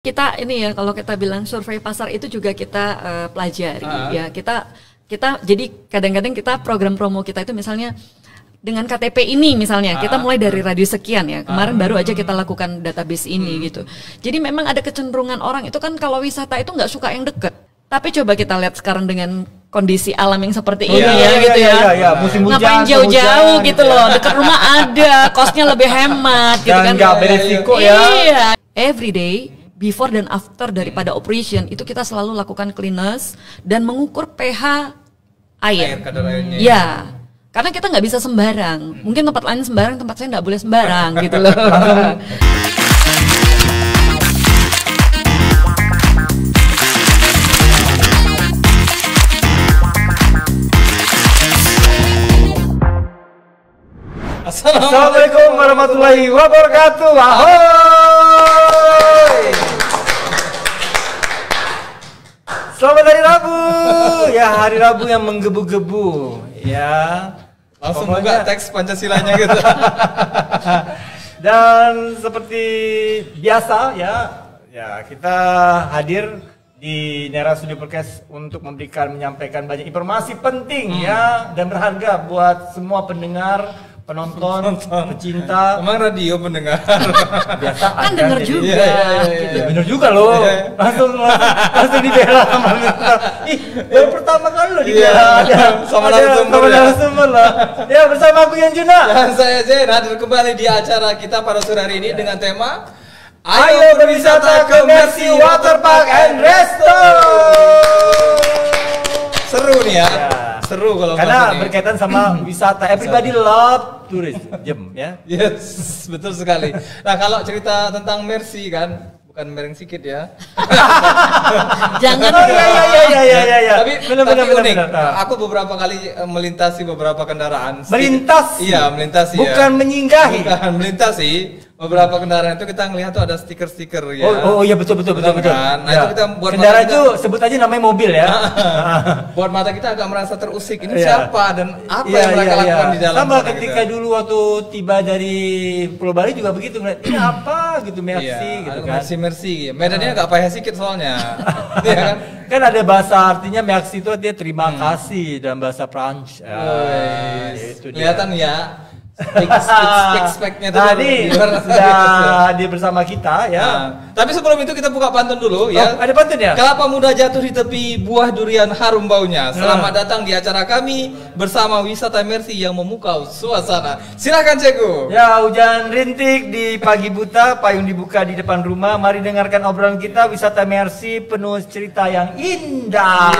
Kita ini ya, kalau kita bilang survei pasar itu juga kita pelajari ya. Kita jadi kadang-kadang kita program promo kita itu misalnya dengan KTP ini misalnya kita mulai dari radius sekian ya. Kemarin baru aja kita lakukan database ini gitu. Jadi memang ada kecenderungan orang itu kan kalau wisata itu nggak suka yang deket. Tapi coba kita lihat sekarang dengan kondisi alam yang seperti ini gitu ya. Musim hujan, ngapain jauh-jauh gitu loh, dekat rumah ada, kosnya lebih hemat gitu kan. Nggak beresiko ya. Iya. Every day, before dan after daripada operation itu kita selalu lakukan cleaners dan mengukur pH air. Kadar airnya. Ya. Karena kita nggak bisa sembarang. Mungkin tempat lain sembarang, tempat saya nggak boleh sembarang gitu loh. Assalamualaikum warahmatullahi wabarakatuh. Ahoy! Selamat hari Rabu. Ya, hari Rabu yang menggebu-gebu. Ya. Langsung buka teks Pancasilanya gitu. Dan seperti biasa ya kita hadir di Nera Studio Podcast untuk menyampaikan banyak informasi penting ya dan berharga buat semua pendengar, penonton, pecinta. Emang radio pendengar. Biasa Kan denger juga. Ya, bener juga loh. Langsung dibela sama Mirta. Baru pertama kali loh dibela. Sama narasumber lah. Ya, bersama aku Yan Juna. Dan saya Zen hadir kembali di acara kita pada sore hari ini dengan tema Ayo berwisata ke Mercy Waterpark and Resto. Seru nih ya. Seru kalau karena berkaitan sama wisata. Everybody love tourism ya. Yes, betul sekali. Nah, kalau cerita tentang Mercy kan bukan mereng sikit ya. Jangan. Ya. Tapi unik. Aku beberapa kali melintasi beberapa kendaraan. Melintas. Iya, melintasi. Bukan menyinggahi. Bukan melintasi. Beberapa kendaraan itu kita ngelihat tuh ada stiker-stiker ya. Oh iya betul. Kan? Nah, itu kita buat kendaraan itu sebut aja namanya mobil ya. Buat mata kita agak merasa terusik. Ini siapa dan apa yang mereka lakukan di dalam. Sama ketika dulu waktu tiba dari Pulau Bali juga begitu ngeliat ini apa gitu Mercy gitu kan. Mercy. Medannya agak payah sedikit soalnya. Iya kan? Kan ada bahasa artinya Mercy itu dia terima kasih dalam bahasa Prancis. Kelihatan ya. Spek-speknya tuh tadi sudah dia bersama kita ya. Tapi sebelum itu kita buka pantun dulu ya. Ada pantun ya? Kelapa muda jatuh di tepi, buah durian harum baunya. Selamat datang di acara kami bersama Wisata Mercy yang memukau suasana. Silakan Ceko. Ya, hujan rintik di pagi buta, payung dibuka di depan rumah. Mari dengarkan obrolan kita Wisata Mercy penuh cerita yang indah.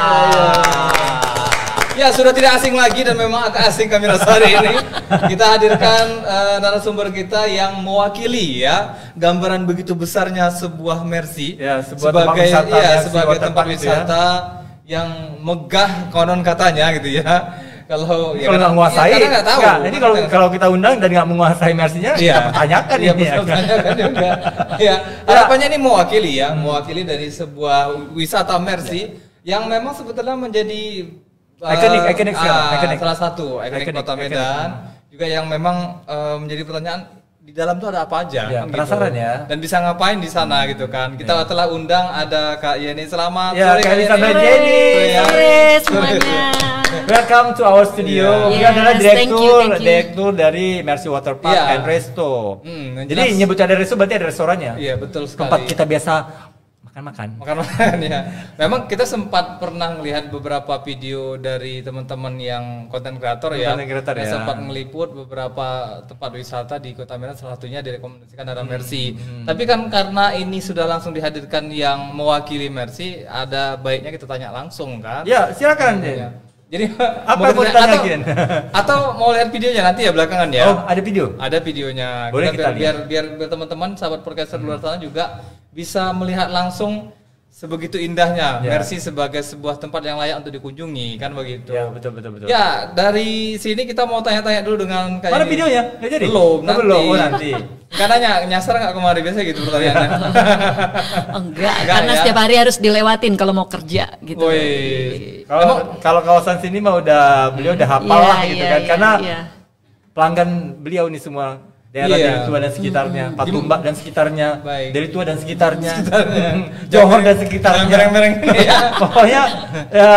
Ya, sudah tidak asing lagi dan memang agak asing kami rasa hari ini. Kita hadirkan narasumber kita yang mewakili ya gambaran begitu besarnya sebuah Mercy ya, sebagai tempat wisata yang megah konon katanya gitu ya. Kalau nggak menguasai, karena nggak tahu. Ini kalau kita undang dan nggak menguasai Mercy-nya, kita pertanyakan ini. Pertanyakan juga. Ya, harapannya ini mewakili dari sebuah wisata Mercy yang memang sebetulnya menjadi ikonik salah satu ikonik Kota Medan juga yang memang menjadi pertanyaan di dalam tuh ada apa aja ya, gitu. Penasaran ya dan bisa ngapain di sana gitu kan. Kita telah undang ada Kak Yeni. Selamat sore Kak Yeni. Sore semuanya. Welcome to our studio. Dia adalah direktur dari Mercy Waterpark and Resto. Jadi nyebut ada resto berarti ada restorannya. Iya, betul sekali. Tempat kita biasa makan ya. Memang kita sempat pernah melihat beberapa video dari teman-teman yang konten kreator yang sempat meliput beberapa tempat wisata di Kota Medan, salah satunya direkomendasikan ada Mercy. Tapi kan karena ini sudah langsung dihadirkan yang mewakili Mercy, ada baiknya kita tanya langsung kan? Ya, silakan. Ya. Jadi apa yang mau ditanyain? Atau mau lihat videonya nanti ya belakangan ya? Oh, ada video? Ada videonya. Boleh kita biar teman-teman sahabat podcaster luar sana juga bisa melihat langsung sebegitu indahnya Mercy sebagai sebuah tempat yang layak untuk dikunjungi kan begitu. Ya, betul. Ya, dari sini kita mau tanya-tanya dulu dengan Mana videonya? Nggak jadi? Belum, nanti. Karena nyasar nggak kemarin biasa gitu pertanyaannya. Enggak, karena setiap hari harus dilewatin kalau mau kerja gitu. Kalau kawasan sini mah beliau udah hafal lah gitu kan. Karena pelanggan beliau nih semua daerah Deli Tua dan sekitarnya, Patumbak dan sekitarnya, Deli Tua dan sekitarnya, Johor dan sekitarnya. Pokoknya ya,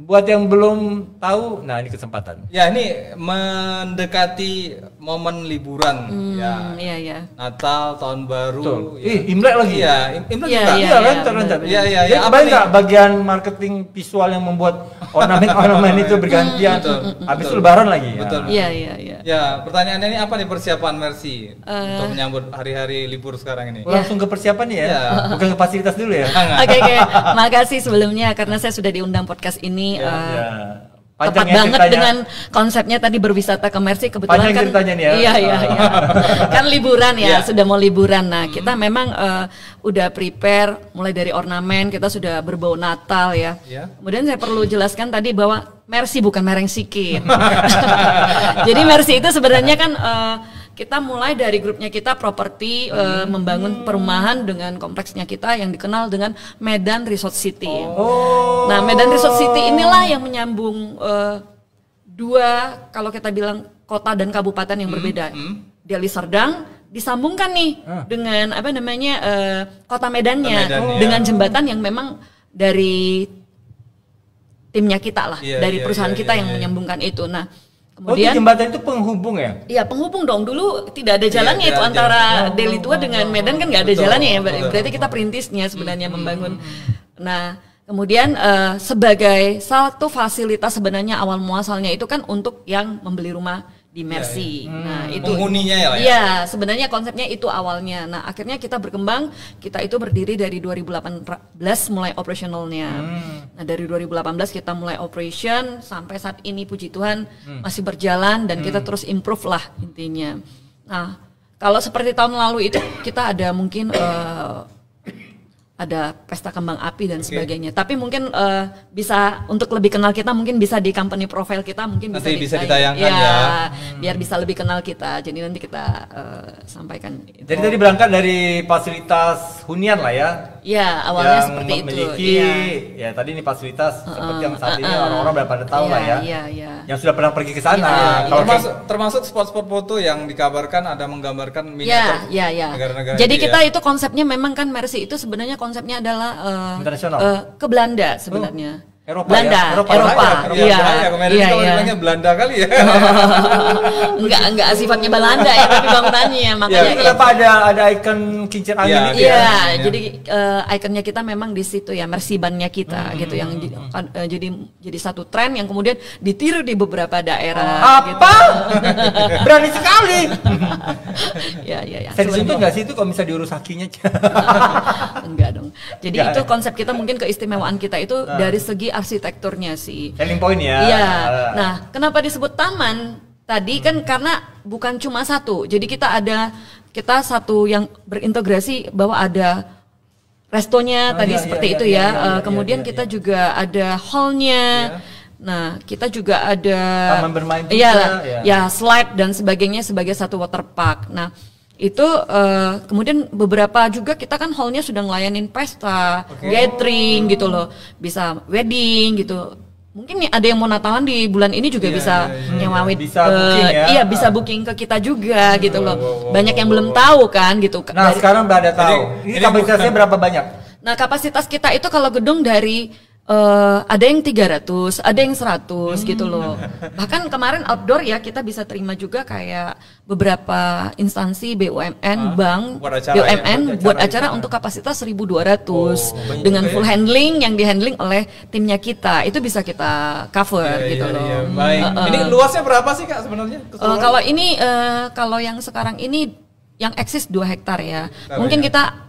buat yang belum tahu, nah ini kesempatan. Ya, ini mendekati momen liburan ya. Iya. Natal, tahun baru. Ya. Imlek lagi. Iya, Imlek juga. Iya kan terrencana. Iya. Apa nih bagian marketing visual yang membuat ornamen itu bergantian. Habis itu lebaran lagi. Betul. Iya. Ya, pertanyaannya ini apa nih persiapan Mercy untuk menyambut hari-hari libur sekarang ini? Langsung ke persiapan nih ya. Bukan ke fasilitas dulu ya. Oke. Makasih sebelumnya karena saya sudah diundang podcast ini. Tepat banget ceritanya. Dengan konsepnya tadi berwisata ke Mercy, kebetulan kan iya. Kan liburan ya, sudah mau liburan. Nah, kita memang udah prepare mulai dari ornamen, kita sudah berbau Natal ya. Kemudian saya perlu jelaskan tadi bahwa Mercy bukan mereng sikin. Jadi Mercy itu sebenarnya kan kita mulai dari grupnya kita properti membangun perumahan dengan kompleksnya kita yang dikenal dengan Medan Resort City. Nah, Medan Resort City inilah yang menyambung dua, kalau kita bilang kota dan kabupaten yang berbeda. Deli Serdang disambungkan nih dengan apa namanya kota Medannya dengan jembatan yang memang dari timnya kita lah, dari perusahaan kita yang menyambungkan itu. Nah, kemudian jembatan itu penghubung ya? Iya, penghubung dong. Dulu tidak ada jalannya itu antara Deli Tua dengan Medan, kan nggak ada jalannya ya. Berarti kita perintisnya sebenarnya membangun. Nah, kemudian sebagai satu fasilitas sebenarnya awal muasalnya itu kan untuk yang membeli rumah di Mercy. Nah, itu penghuninya ya. Iya, sebenarnya konsepnya itu awalnya. Nah, akhirnya kita berkembang, kita itu berdiri dari 2018 mulai operasionalnya. Nah, dari 2018 kita mulai operation sampai saat ini puji Tuhan masih berjalan dan kita terus improve lah intinya. Nah, kalau seperti tahun lalu itu kita ada mungkin ada pesta kembang api dan sebagainya. Tapi mungkin bisa untuk lebih kenal kita mungkin bisa di company profile kita mungkin nanti bisa ditayangkan ya. Biar bisa lebih kenal kita. Jadi nanti kita sampaikan. Jadi tadi berangkat dari fasilitas hunian lah ya. Iya, awalnya yang seperti memiliki, itu. Ya tadi ini fasilitas seperti yang saat ini orang-orang udah pada tahu lah ya. Iya. Yang sudah pernah pergi ke sana. Termasuk spot-spot foto yang dikabarkan ada menggambarkan miniatur negara-negara. Jadi kita itu konsepnya memang kan Mercy itu sebenarnya konsepnya adalah ke Belanda sebenarnya. Eropa. Iya. Bilangnya Belanda kali ya. enggak sifatnya Belanda ya, tapi bangunannya makanya. Kenapa ada ikon kincir angin itu? Iya, jadi ikonnya kita memang di situ ya, Mercy-bannya kita gitu yang jadi satu tren yang kemudian ditiru di beberapa daerah. Apa? Gitu. Berani sekali. Ya. Saya disentuh nggak sih itu kalau bisa diurus kakinya? Enggak dong. Jadi itu konsep kita mungkin keistimewaan kita itu dari segi arsitekturnya sih. Selling point ya. Iya. Nah, kenapa disebut taman? Tadi kan karena bukan cuma satu. Jadi kita satu yang berintegrasi bahwa ada restonya seperti itu ya. Kemudian kita juga ada hallnya. Nah, kita juga ada taman bermain juga. Ya, slide dan sebagainya sebagai satu water park. Nah, itu kemudian beberapa juga kita kan hallnya sudah ngelayanin pesta, gathering gitu loh, bisa wedding gitu. Mungkin ada yang mau Natalan di bulan ini juga bisa nyewa bisa booking ke kita juga gitu loh. Banyak yang belum tahu kan gitu. Nah, sekarang pada tahu. Ini kapasitasnya berapa banyak? Nah, kapasitas kita itu kalau gedung dari ada yang 300, ada yang 100 gitu loh. Bahkan kemarin outdoor ya kita bisa terima juga kayak beberapa instansi BUMN, bank, BUMN buat acara untuk kapasitas 1.200 dengan full handling yang dihandling oleh timnya kita. Itu bisa kita cover gitu loh. Iya. Baik. Ini luasnya berapa sih Kak sebenarnya? Kalau ini kalau yang sekarang ini yang eksis 2 hektar ya. Mungkin kita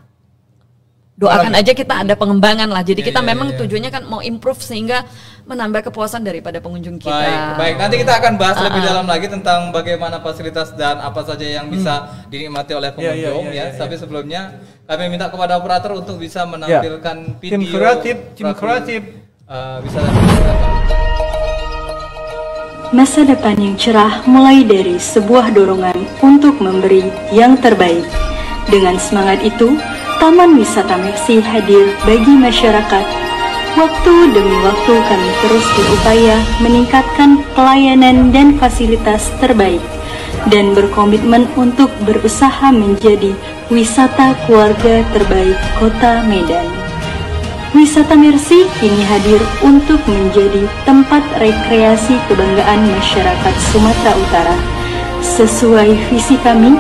doakan aja kita ada pengembangan lah. Jadi kita memang tujuannya kan mau improve sehingga menambah kepuasan daripada pengunjung kita. Baik. Nanti kita akan bahas lebih dalam lagi tentang bagaimana fasilitas dan apa saja yang bisa dinikmati oleh pengunjung ya. Tapi sebelumnya kami minta kepada operator untuk bisa menampilkan video tim kreatif. Bisa Masa depan yang cerah mulai dari sebuah dorongan untuk memberi yang terbaik. Dengan semangat itu, Taman Wisata Mercy hadir bagi masyarakat. Waktu demi waktu kami terus berupaya meningkatkan pelayanan dan fasilitas terbaik dan berkomitmen untuk berusaha menjadi wisata keluarga terbaik Kota Medan. Wisata Mercy kini hadir untuk menjadi tempat rekreasi kebanggaan masyarakat Sumatera Utara. Sesuai visi kami,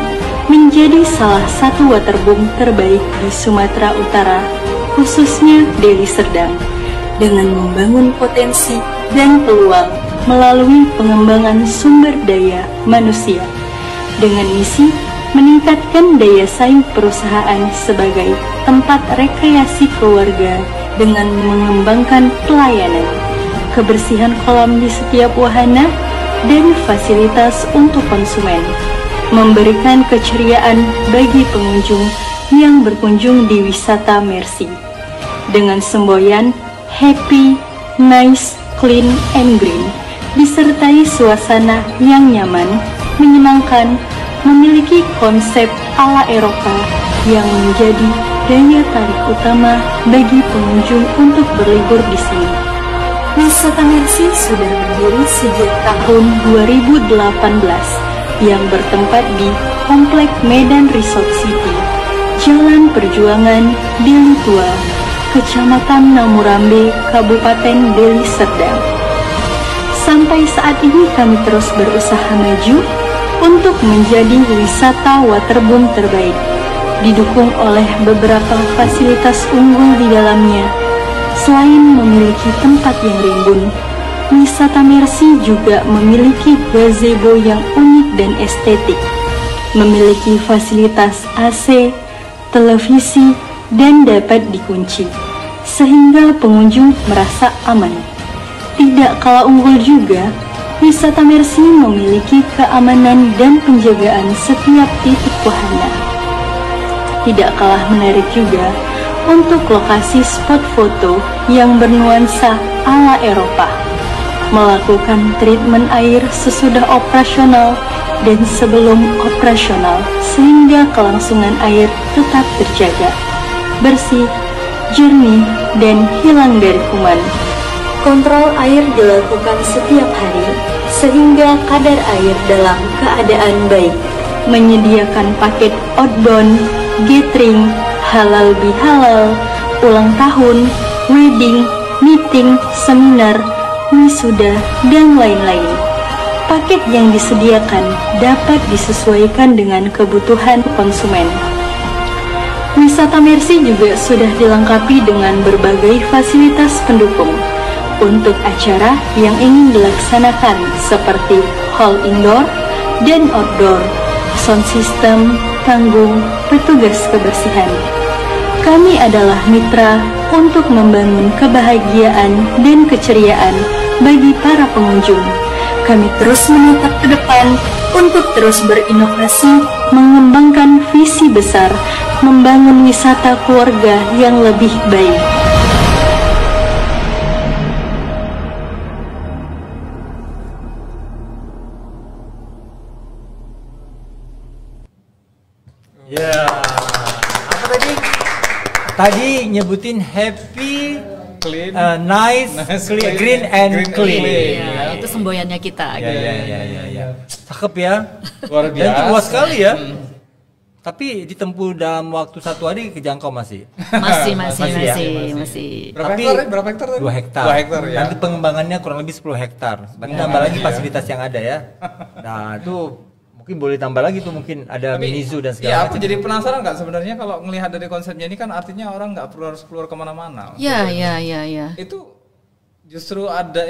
menjadi salah satu waterboom terbaik di Sumatera Utara, khususnya Deli Serdang, dengan membangun potensi dan peluang melalui pengembangan sumber daya manusia, dengan misi meningkatkan daya saing perusahaan sebagai tempat rekreasi keluarga dengan mengembangkan pelayanan, kebersihan kolam di setiap wahana, dan fasilitas untuk konsumen, memberikan keceriaan bagi pengunjung yang berkunjung di wisata Mercy, dengan semboyan happy, nice, clean, and green, disertai suasana yang nyaman, menyenangkan, memiliki konsep ala Eropa yang menjadi daya tarik utama bagi pengunjung untuk berlibur di sini. Wisata Mercy sudah berdiri sejak tahun 2018 yang bertempat di Komplek Medan Resort City, Jalan Perjuangan, Deli Tua, Kecamatan Namurambe, Kabupaten Deli Serdang. Sampai saat ini kami terus berusaha maju untuk menjadi wisata waterboom terbaik, didukung oleh beberapa fasilitas unggul di dalamnya. Selain memiliki tempat yang rimbun, wisata Mercy juga memiliki gazebo yang unik dan estetik, memiliki fasilitas AC, televisi, dan dapat dikunci, sehingga pengunjung merasa aman. Tidak kalah unggul juga, wisata Mercy memiliki keamanan dan penjagaan setiap titik wahana. Tidak kalah menarik juga untuk lokasi spot foto yang bernuansa ala Eropa, melakukan treatment air sesudah operasional dan sebelum operasional sehingga kelangsungan air tetap terjaga, bersih, jernih, dan hilang dari kuman. Kontrol air dilakukan setiap hari sehingga kadar air dalam keadaan baik. Menyediakan paket outbound, gathering, halal bihalal, ulang tahun, wedding, meeting, seminar, wisuda, dan lain-lain. Paket yang disediakan dapat disesuaikan dengan kebutuhan konsumen. Wisata Mercy juga sudah dilengkapi dengan berbagai fasilitas pendukung untuk acara yang ingin dilaksanakan seperti hall indoor dan outdoor, sound system, panggung, petugas kebersihan. Kami adalah mitra untuk membangun kebahagiaan dan keceriaan bagi para pengunjung. Kami terus menatap ke depan untuk terus berinovasi, mengembangkan visi besar, membangun wisata keluarga yang lebih baik. Ya, apa tadi? Tadi nyebutin happy, clean, nice, clean, green and clean. Ya, itu semboyannya kita. Ya. Cakep ya. Luar biasa. Dan luas sekali ya. Tapi ditempuh dalam waktu 1 hari kejangkau masih. Masih. Berapa hektar? 2 hektar. 2 hektar ya. Nanti pengembangannya kurang lebih 10 hektar. Dan tambah lagi fasilitas yang ada ya. Nah, itu mungkin boleh tambah lagi tuh, mungkin ada mini zoo dan segala macam. macam. Aku jadi penasaran nggak sebenarnya kalau ngelihat dari konsepnya ini kan artinya orang nggak perlu harus keluar kemana-mana. Ya. Itu justru ada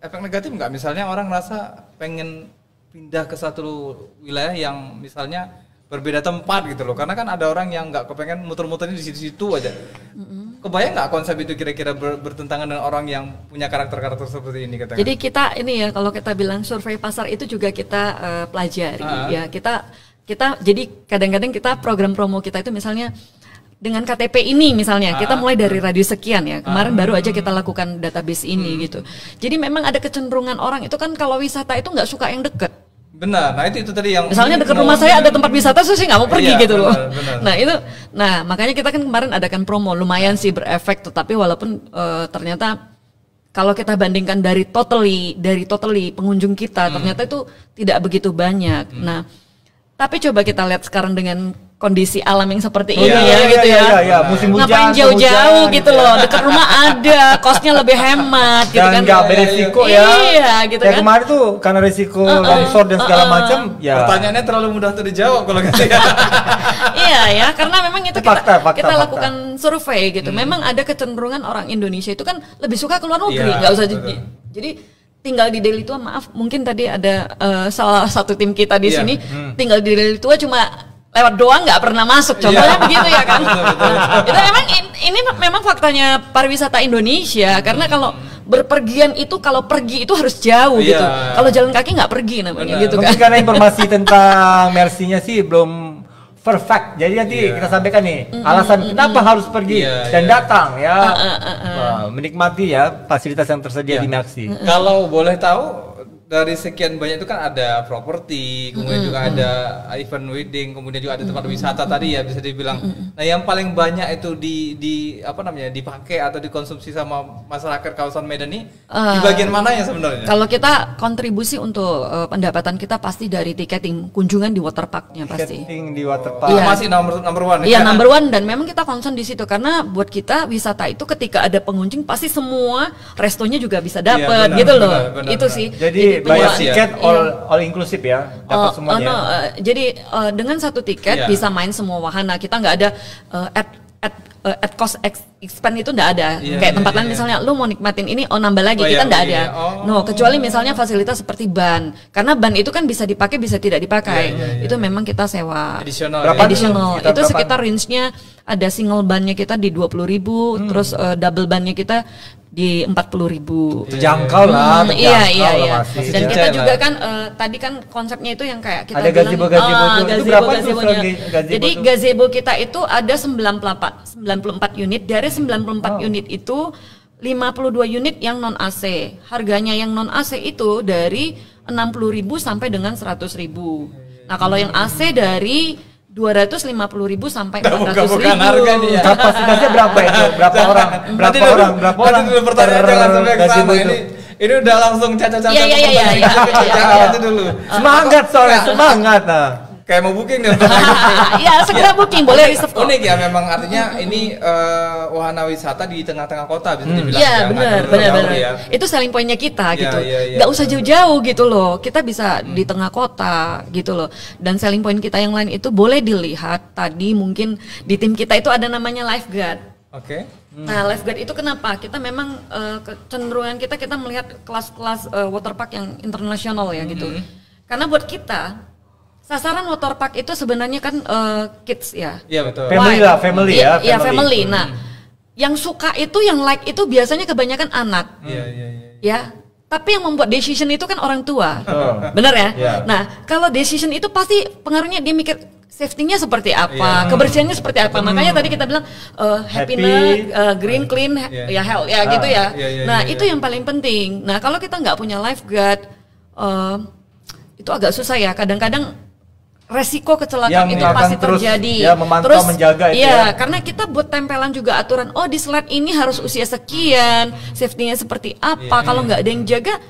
efek negatif nggak? Misalnya orang ngerasa pengen pindah ke satu wilayah yang misalnya berbeda tempat gitu loh, karena kan ada orang yang nggak kepengen muter-muternya di situ aja. Kebayang nggak konsep itu kira-kira bertentangan dengan orang yang punya karakter-karakter seperti ini? Katakan. Jadi kita ini ya, kalau kita bilang survei pasar itu juga kita pelajari ya. Kita jadi kadang-kadang kita program promo kita itu misalnya dengan KTP ini misalnya kita mulai dari radius sekian ya. Kemarin baru aja kita lakukan database ini gitu. Jadi memang ada kecenderungan orang itu kan kalau wisata itu nggak suka yang deket. Benar, nah itu tadi yang misalnya dekat rumah saya ada tempat wisata, saya sih nggak mau pergi gitu loh. Benar. Nah makanya kita kan kemarin adakan promo lumayan sih berefek, tetapi walaupun ternyata kalau kita bandingkan dari totally pengunjung kita ternyata itu tidak begitu banyak. Nah, tapi coba kita lihat sekarang dengan kondisi alam yang seperti ini gitu ya. Musim hujan, ngapain jauh-jauh gitu loh, dekat rumah ada, kosnya lebih hemat gitu kan. Dan nggak beresiko ya. Iya gitu kan. Kemarin tuh karena resiko longsor dan segala macam ya. Pertanyaannya terlalu mudah tuh dijawab kalau gitu ya. Iya ya, karena memang itu fakta. lakukan survei gitu. Memang ada kecenderungan orang Indonesia itu kan lebih suka keluar negeri, nggak usah jadi tinggal di Deli Tua, maaf mungkin tadi ada salah satu tim kita di sini tinggal di Deli Tua cuma lewat doang nggak pernah masuk, contohnya begitu ya kan. Itu memang ini memang faktanya pariwisata Indonesia, karena kalau berpergian itu kalau pergi itu harus jauh gitu. Kalau jalan kaki nggak pergi namanya gitu kan. Mungkin karena informasi tentang Mercy-nya sih belum perfect. Jadi nanti kita sampaikan nih alasan kenapa harus pergi dan datang ya. Menikmati ya fasilitas yang tersedia di Mercy. Kalau boleh tahu, dari sekian banyak itu kan ada properti, kemudian juga ada event wedding, kemudian juga ada tempat wisata tadi ya bisa dibilang. Nah, yang paling banyak itu di apa namanya dipakai atau dikonsumsi sama masyarakat kawasan Medan ini di bagian mana ya sebenarnya? Kalau kita kontribusi untuk pendapatan kita pasti dari tiketing kunjungan di waterparknya pasti. Tiketing di waterpark. Itu masih number one. Iya, number one, dan memang kita concern di situ karena buat kita wisata itu ketika ada pengunjung pasti semua restonya juga bisa dapat gitu loh. Itu sih. Jadi bayar tiket all inclusive ya, dapat semuanya. Jadi dengan satu tiket bisa main semua wahana. Kita nggak ada at cost expense itu nggak ada. Kayak tempat lain misalnya, lu mau nikmatin ini, nambah lagi, kita nggak ada. No, kecuali misalnya fasilitas seperti ban, karena ban itu kan bisa dipakai bisa tidak dipakai. Itu memang kita sewa. Additional. Itu sekitar range-nya ada single bannya kita di 20.000, terus double bannya kita di 40.000. Terjangkau lah. Iya. Dan kita juga kan tadi kan konsepnya itu yang kayak kita ada bilang gazebo-nya. Jadi gazebo kita itu ada 94 unit. Dari 94 unit itu 52 unit yang non AC. Harganya yang non AC itu dari 60.000 sampai dengan 100.000. Nah, kalau yang AC dari 250.000 sampai 400.000. Ya. Kapasitasnya berapa itu? Berapa orang? Nanti dulu pertanyaan jangan sampai ke sana. Ini udah langsung cacat-cacat. Iya. Dulu. Semangat soalnya, semangat. Kayak mau booking deh. Iya, segera booking, boleh reserve. Unik ya, memang artinya ini wahana wisata di tengah-tengah kota bisa dibilang. Iya, benar. Ya. Itu selling point-nya kita gitu. Nggak usah jauh-jauh gitu loh. Kita bisa di tengah kota gitu loh. Dan selling point kita yang lain itu boleh dilihat tadi mungkin di tim kita itu ada namanya lifeguard. Oke. Nah, lifeguard itu kenapa? Kita memang kecenderungan kita melihat kelas-kelas waterpark yang internasional ya gitu. Karena buat kita sasaran waterpark itu sebenarnya kan kids ya. Iya betul. Family ya. Iya, family. Nah, yang suka itu, yang like itu biasanya kebanyakan anak. Iya. Ya, tapi yang membuat decision itu kan orang tua. Benar ya? Nah, kalau decision itu pasti pengaruhnya dia mikir safety-nya seperti apa, kebersihannya seperti apa. Makanya tadi kita bilang happiness, green, clean, ya health, ya gitu ya. Nah, itu yang paling penting. Nah, kalau kita nggak punya lifeguard, itu agak susah ya. Kadang-kadang resiko kecelakaan itu pasti terjadi. Ya, memantau, menjaga itu ya. Karena kita buat tempelan juga aturan. Oh, di slide ini harus usia sekian, safety-nya seperti apa. Kalau nggak ada yang jaga,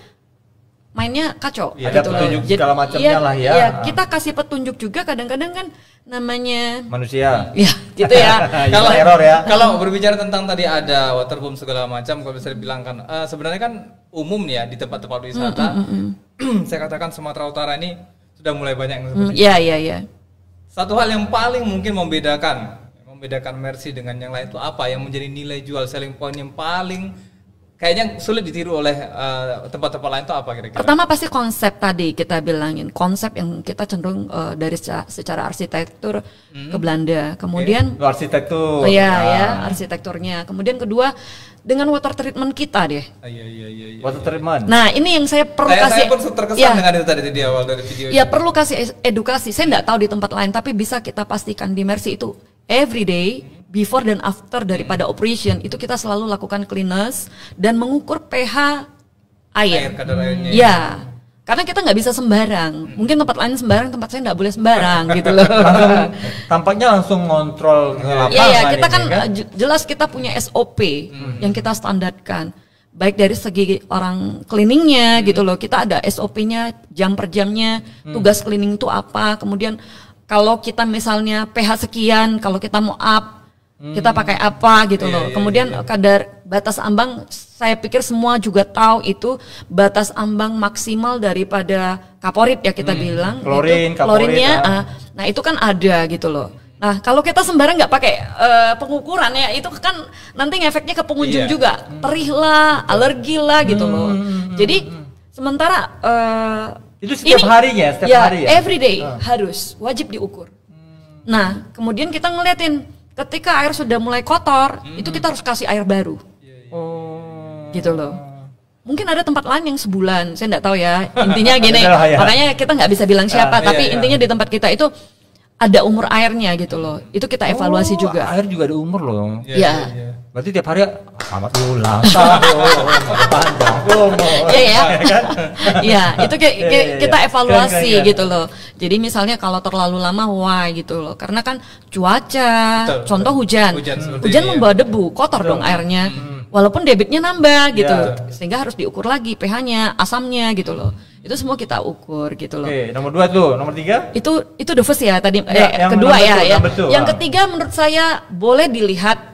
mainnya kacau. Ada gitu petunjuk segala macamnya lah ya. Iya, kita kasih petunjuk juga kadang-kadang kan namanya manusia. Iya, gitu ya. Kalau error ya. Kalau berbicara tentang tadi ada waterboom segala macam, kalau bisa dibilang kan sebenarnya kan umum ya di tempat-tempat wisata. Saya katakan Sumatera Utara ini sudah mulai banyak yang seperti itu. Iya. Satu hal yang paling mungkin membedakan Mercy dengan yang lain itu apa? Yang menjadi nilai jual selling point yang paling kayaknya sulit ditiru oleh tempat-tempat lain itu apa kira-kira? Pertama pasti konsep tadi kita bilangin, konsep yang kita cenderung dari secara arsitektur ke Belanda. Kemudian arsitektur. Iya, arsitekturnya. Kemudian kedua dengan water treatment kita deh. Iya. Water treatment. Nah, ini yang saya perlu kasih. Saya pun terkesan dengan itu tadi di awal dari video. Ya, perlu kasih edukasi. Saya nggak tahu di tempat lain, tapi bisa kita pastikan di Mercy itu every day before dan after daripada operation itu kita selalu lakukan cleaners dan mengukur pH air. Kadar airnya. Ya. Karena kita nggak bisa sembarang. Mungkin tempat lain sembarang, tempat saya nggak boleh sembarang gitu loh. Tampaknya langsung ngontrol ke lapangan. Iya, kita kan jelas kita punya SOP yang kita standarkan. baik dari segi orang cleaningnya gitu loh, kita ada SOP-nya, jam per jamnya, tugas cleaning itu apa, kemudian kalau kita misalnya pH sekian, kalau kita mau up, kita pakai apa gitu loh. Kemudian kadar batas ambang, saya pikir semua juga tahu itu batas ambang maksimal daripada kaporit ya kita bilang. Klorin, itu, klorinnya, nah itu kan ada gitu loh. Nah kalau kita sembarang nggak pakai pengukuran ya, itu kan nanti ngefeknya ke pengunjung juga, perih lah, alergi lah gitu loh. Jadi sementara itu setiap harinya, hari ya? Everyday harus wajib diukur. Nah kemudian kita ngeliatin ketika air sudah mulai kotor, itu kita harus kasih air baru. Gitu loh. Mungkin ada tempat lain yang sebulan, saya nggak tahu ya. Intinya gini, makanya kita nggak bisa bilang siapa, tapi intinya di tempat kita itu ada umur airnya gitu loh. Itu kita evaluasi juga. Air juga ada umur loh. Iya. Berarti tiap hari selamat ulang tahun, panjang umur. Iya. Iya, itu kita evaluasi gitu loh. Jadi misalnya kalau terlalu lama wah gitu loh. Karena kan cuaca, contoh hujan membawa debu, kotor dong airnya. Walaupun debitnya nambah gitu. Sehingga harus diukur lagi pH-nya, asamnya gitu loh. Itu semua kita ukur gitu loh. Oke, nomor 2 tuh, nomor 3? Itu the first ya tadi, kedua ya. Yang ketiga menurut saya boleh dilihat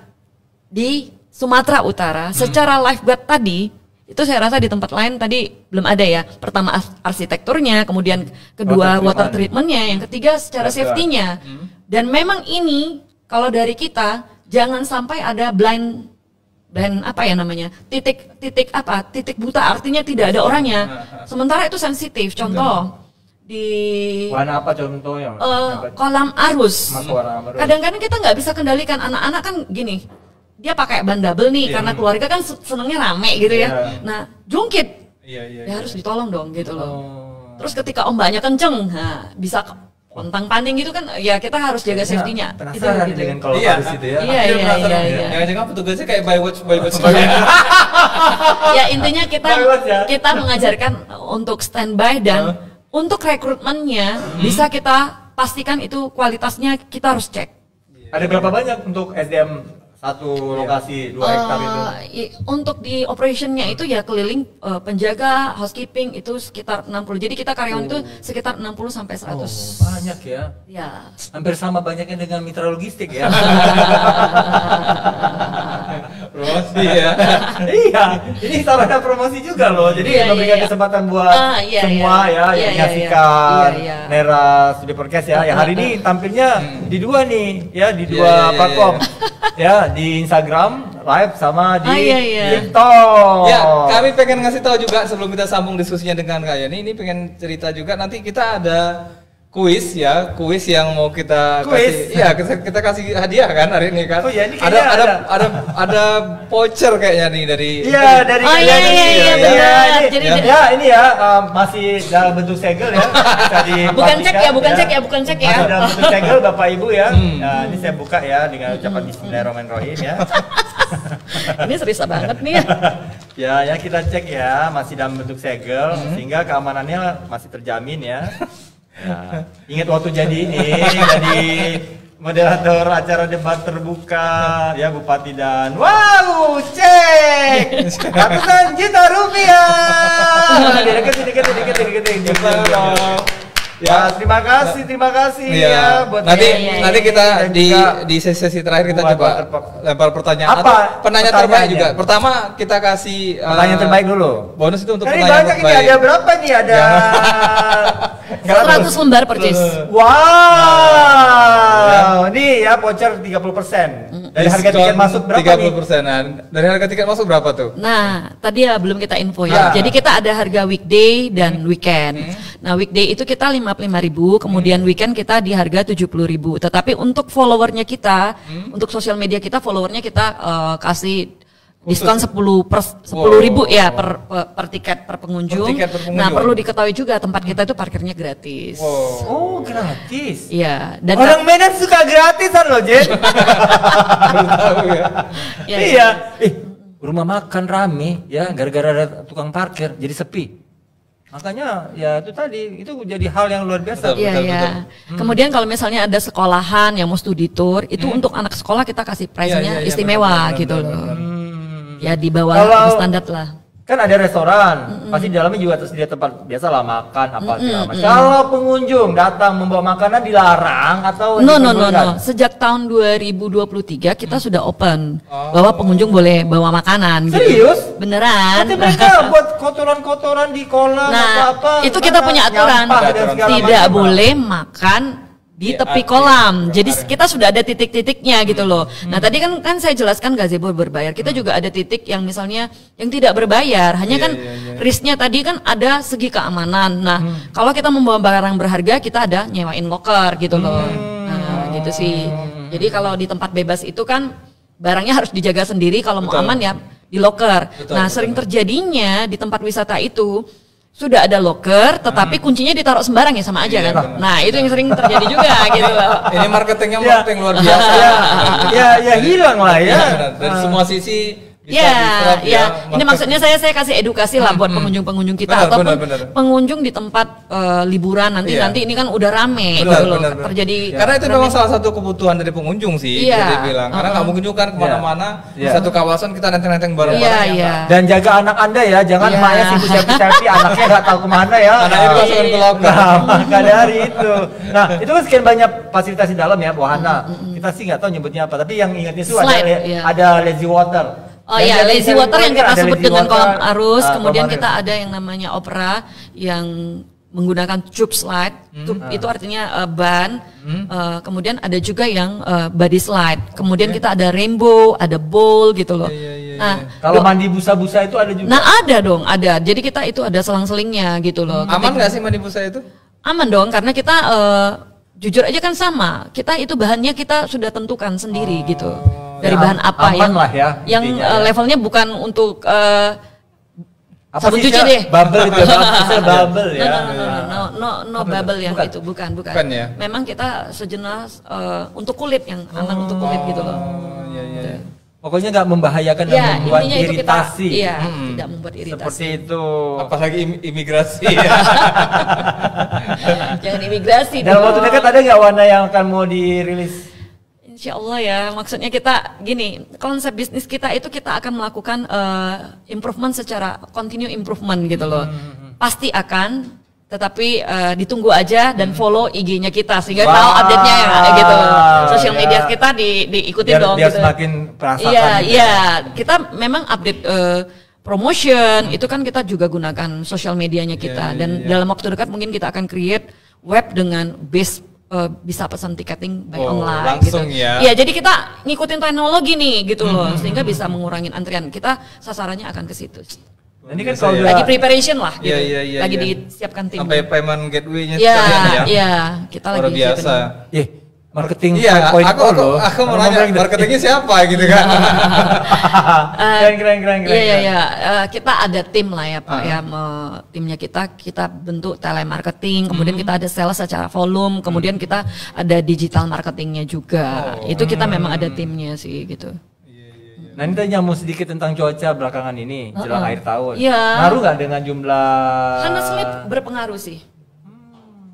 di Sumatera Utara secara lifeguard tadi, itu saya rasa di tempat lain tadi belum ada ya. Pertama arsitekturnya, kemudian kedua water treatmentnya, yang ketiga secara safety-nya. Dan memang ini kalau dari kita jangan sampai ada blind apa ya namanya, titik buta, artinya tidak ada orangnya. Sementara itu sensitif. Contoh di warna apa contohnya? Kolam arus. Kadang-kadang kita nggak bisa kendalikan, anak-anak kan gini, dia pakai ban double nih karena keluarga kan senengnya rame gitu ya. Nah jungkit, ya harus ditolong dong gitu loh. Terus ketika ombaknya kenceng, bisa pontang panting gitu kan, ya kita harus jaga safety-nya. Penasaran gitu. dengan kalau harus itu ya. Iya. Jangan-jangan petugasnya kayak by watch. Ya intinya kita mengajarkan untuk standby dan untuk rekrutmennya bisa kita pastikan itu kualitasnya kita harus cek. Ada berapa banyak untuk SDM satu lokasi 2 hektar itu? Untuk di operationnya itu ya keliling penjaga, housekeeping itu sekitar 60. Jadi kita karyawan itu sekitar 60 sampai 100. Banyak ya? Ya. Hampir sama banyaknya dengan mitra logistik ya. Promosi ya. Iya, ini sarana promosi juga loh. Jadi memberikan kesempatan buat semua ya yang menyaksikan Nera Studio Podcast ya. Yang hari ini tampilnya di 2 nih ya, di 2 platform. Ya, di Instagram live sama di TikTok. Ya, kami pengen ngasih tahu juga sebelum kita sambung diskusinya dengan Kak Yani, ini pengen cerita juga nanti kita ada kuis yang mau kita kasih. Iya, kita kasih hadiah kan hari ini kan. Oh ya, ini ada voucher kayaknya nih dari dari benar. Jadi ini ya masih dalam bentuk segel ya. Bukan cek ya. Masih dalam bentuk segel Bapak Ibu ya. Nah, ini saya buka ya dengan ucapan bismillahirrahmanirrahim ya. Ini serius banget nih ya. Ya kita cek ya, masih dalam bentuk segel sehingga keamanannya masih terjamin ya. Ya. Ingat waktu jadi moderator acara debat terbuka ya Bupati dan cek ratusan juta rupiah. Deketin. Ya, terima kasih ya buat nanti kita di sesi terakhir kita coba lempar pertanyaan atau penanya terbaik juga. Pertama kita kasih pertanyaan terbaik dulu. Bonus itu untuk penanya terbaik. Ini ada berapa nih? Ada 100 lembar purchase. Wow. Ini ya voucher 30%. Dari harga tiket masuk berapa 30%. Dari harga tiket masuk berapa tuh? Nah, tadi ya belum kita info ya. Jadi kita ada harga weekday dan weekend. Nah, weekday itu kita 55.000, kemudian weekend kita di harga 70.000. Tetapi untuk followernya kita, untuk sosial media kita followernya kita kasih diskon 10.000 ya per tiket per pengunjung. Nah, perlu diketahui juga tempat kita itu parkirnya gratis. Oh, gratis. Iya, dan orang Medan suka gratisan loh, Jen. Iya. Rumah makan rame ya gara-gara ada tukang parkir jadi sepi. Makanya ya itu tadi itu jadi hal yang luar biasa. Iya. Kemudian kalau misalnya ada sekolahan yang mau studi tour, itu untuk anak sekolah kita kasih price-nya istimewa gitu loh. Ya di bawah standar lah. Kan ada restoran, pasti di dalamnya juga tersedia tempat biasa lah makan apa segala macam. Kalau pengunjung datang membawa makanan dilarang atau No. Sejak tahun 2023 kita sudah open bahwa pengunjung boleh bawa makanan. Serius? Gitu. Beneran. Nanti mereka buat kotoran-kotoran di kolam atau apa? Itu kita punya aturan. Tidak boleh makan di tepi kolam. Jadi kita sudah ada titik-titiknya gitu loh. Nah, tadi kan saya jelaskan gazebo berbayar. Kita juga ada titik yang misalnya yang tidak berbayar. Hanya kan risknya tadi kan ada segi keamanan. Nah, kalau kita membawa barang berharga, kita ada nyewain locker gitu loh. Nah, gitu sih. Jadi kalau di tempat bebas itu kan barangnya harus dijaga sendiri. Kalau mau aman ya di locker. Nah, sering terjadinya di tempat wisata itu sudah ada locker, tetapi kuncinya ditaruh sembarang ya sama aja kan. Nah itu yang sering terjadi juga gitu loh. Ini marketingnya marketing luar biasa. Ya hilang lah ya. Dari semua sisi. Ini maksudnya saya kasih edukasi lah buat pengunjung-pengunjung kita ataupun pengunjung di tempat liburan nanti ini kan udah rame gitu loh terjadi. Karena itu memang salah satu kebutuhan dari pengunjung sih bisa dibilang. Karena nggak mungkin juga kemana-mana satu kawasan kita nenteng-nenteng bareng-bareng. Dan jaga anak Anda ya, jangan emaknya sibuk selfie anaknya nggak tahu kemana ya. Anaknya dimasukin ke locker. Maka dari itu. Nah itu kan sekian banyak fasilitas di dalam ya, wahana. Kita sih nggak tahu nyebutnya apa, tapi yang ingatnya itu ada lazy water. Oh iya, lazy water yang kita sebut dengan kolam arus, kemudian kita ada yang namanya opera yang menggunakan tube slide, tube itu artinya ban, kemudian ada juga yang body slide, kemudian kita ada rainbow, ada bowl gitu loh. Nah, kalau mandi busa-busa itu ada juga? Nah ada dong, ada, jadi kita itu ada selang-selingnya gitu loh. Aman nggak sih mandi busa itu? Aman dong, karena kita jujur aja kan sama, kita itu bahannya kita sudah tentukan sendiri gitu. Dari bahan apa yang levelnya bukan untuk sabun cuci deh. Bubble itu bubble ya. No bubble yang itu bukan. Ya? Memang kita sejenis untuk kulit yang aman untuk kulit gitu loh. Pokoknya nggak membahayakan dan membuat iritasi. Tidak membuat iritasi. Seperti itu. Apalagi imigrasi. Jangan imigrasi. Dalam waktu dekat ada nggak warna yang akan mau dirilis? Insya Allah ya, maksudnya kita gini, konsep bisnis kita itu kita akan melakukan improvement secara continue improvement gitu loh. Pasti akan, tetapi ditunggu aja dan follow IG-nya kita sehingga tahu update-nya gitu. Sosial media kita diikuti dong. Biar gitu. semakin perasaan. Iya, kita memang update promotion itu kan kita juga gunakan sosial medianya kita dan dalam waktu dekat mungkin kita akan create web dengan base bisa pesan tiketing by online langsung gitu. Ya. Iya, jadi kita ngikutin teknologi nih gitu loh, sehingga bisa mengurangi antrian. Kita sasarannya akan ke situ. Ini kan kalau lagi preparation lah gitu. Lagi disiapkan tim. Sampai payment gateway-nya Iya, kita luar lagi biasa. Marketing aku mau nanya marketingnya siapa gitu kan. Keren. Iya. Kita ada tim lah ya Pak ya. Timnya kita bentuk telemarketing, kemudian kita ada sales secara volume, kemudian kita ada digital marketingnya juga. Itu kita memang ada timnya sih gitu. Nah ini tadi nyambung sedikit tentang cuaca belakangan ini jelang akhir tahun. Iya. Ngaruh nggak dengan jumlah? Honestly berpengaruh sih.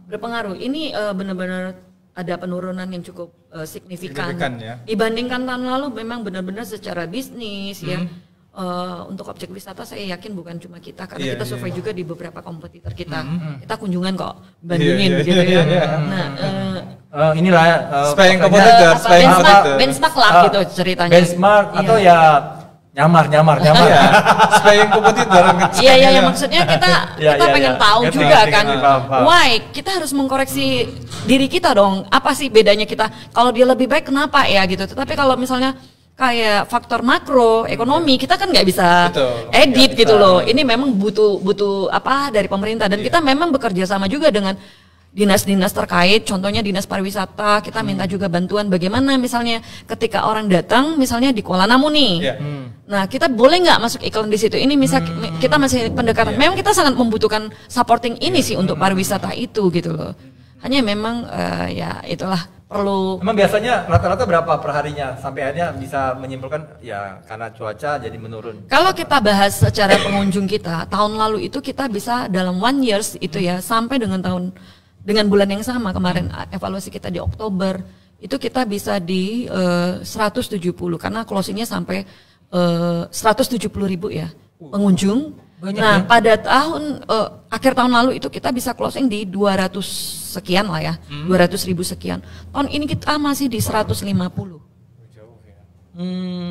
Berpengaruh. Ini benar-benar ada penurunan yang cukup signifikan ya. Dibandingkan tahun lalu. Memang benar-benar secara bisnis ya untuk objek wisata saya yakin bukan cuma kita, karena kita survei juga di beberapa kompetitor kita. Kita kunjungan kok bandingin gitu ya. Nah inilah spying kompetitor, benchmark lah gitu ceritanya. Benchmark atau ya nyamar. Spying kompetitor. Iya, maksudnya kita pengen tahu juga kan. Why? Kita harus mengkoreksi diri kita dong. Apa sih bedanya kita? Kalau dia lebih baik kenapa ya gitu. Tetapi kalau misalnya kayak faktor makro ekonomi kita kan nggak bisa edit gitu loh. Ini memang butuh apa dari pemerintah dan kita memang bekerja sama juga dengan dinas-dinas terkait, contohnya dinas pariwisata, kita minta juga bantuan bagaimana misalnya ketika orang datang misalnya di Kuala Namu nih, nah kita boleh nggak masuk iklan di situ? Ini misal kita masih pendekatan, memang kita sangat membutuhkan supporting ini sih untuk pariwisata itu gitu loh. Hanya memang ya itulah perlu. Emang biasanya rata-rata berapa perharinya sampai akhirnya bisa menyimpulkan ya karena cuaca jadi menurun? Kalau kita bahas secara pengunjung kita, tahun lalu itu kita bisa dalam 1 years itu ya sampai dengan bulan yang sama kemarin evaluasi kita di Oktober itu kita bisa di 170 karena closingnya sampai 170.000 ya pengunjung. Banyak Nah, ya? pada akhir tahun lalu itu kita bisa closing di 200 sekian lah ya. 200.000 sekian. Tahun ini kita masih di 150.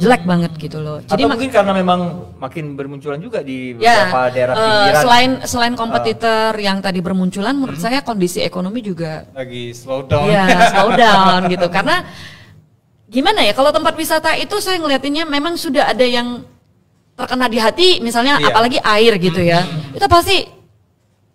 Jelek banget gitu loh. Jadi mungkin karena memang makin bermunculan juga di ya, beberapa daerah pinggiran. Selain kompetitor yang tadi bermunculan, menurut saya kondisi ekonomi juga lagi slow down. Ya, slow down gitu. Karena gimana ya, kalau tempat wisata itu saya ngeliatinnya memang sudah ada yang terkena di hati, misalnya apalagi air gitu ya. Itu pasti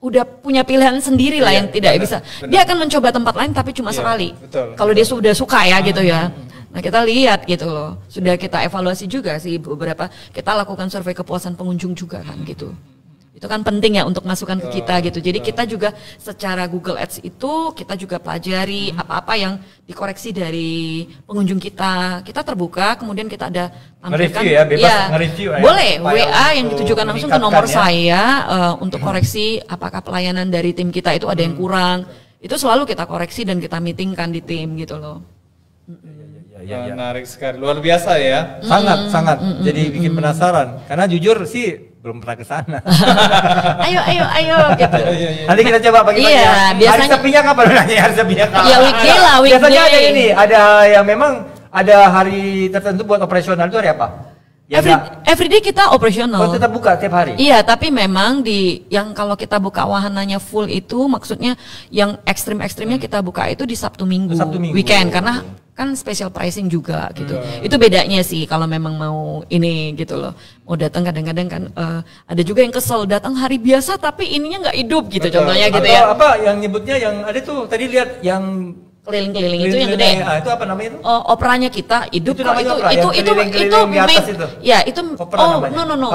udah punya pilihan sendiri lah yang tidak bisa. Dia akan mencoba tempat lain tapi cuma sekali. Kalau dia sudah suka ya gitu ya. Nah, kita lihat gitu loh. Sudah kita evaluasi juga sih beberapa, kita lakukan survei kepuasan pengunjung juga kan gitu. Itu kan penting ya untuk masukan ke kita gitu. Jadi kita juga secara Google Ads itu kita juga pelajari apa-apa yang dikoreksi dari pengunjung kita. Kita terbuka, kemudian kita ada tampilkan. Nge-review ya, bebas nge-review ya. Boleh, WA yang ditujukan langsung ke nomor ya. saya untuk koreksi apakah pelayanan dari tim kita itu ada yang kurang. Itu selalu kita koreksi dan kita meetingkan di tim gitu loh. Ya. Menarik sekali, luar biasa ya. Sangat. Jadi bikin penasaran. Karena jujur sih belum pernah ke sana. ayo gitu. Nanti kita coba bagi-bagi. Iya, Hari sepinya kapan nanya? Hari sepinya kapan? Ya weekday lah, weekday. Biasanya ada ini, ada yang memang ada hari tertentu buat operasional itu hari apa? Ya, Everyday kita operasional. Oh, tetap buka tiap hari? Iya, tapi memang yang kalau kita buka wahananya full itu maksudnya yang ekstrim-ekstrimnya kita buka itu di Sabtu Minggu, weekend karena kan special pricing juga gitu. Itu bedanya sih kalau memang mau ini gitu loh. Mau datang kadang-kadang kan ada juga yang kesel datang hari biasa tapi ininya nggak hidup gitu. Betul. Contohnya gitu ya. Apa yang nyebutnya yang ada tuh tadi lihat yang keliling-keliling itu yang gede. Itu apa namanya itu? Operanya kita hidup itu kok itu di atas itu. Ya, itu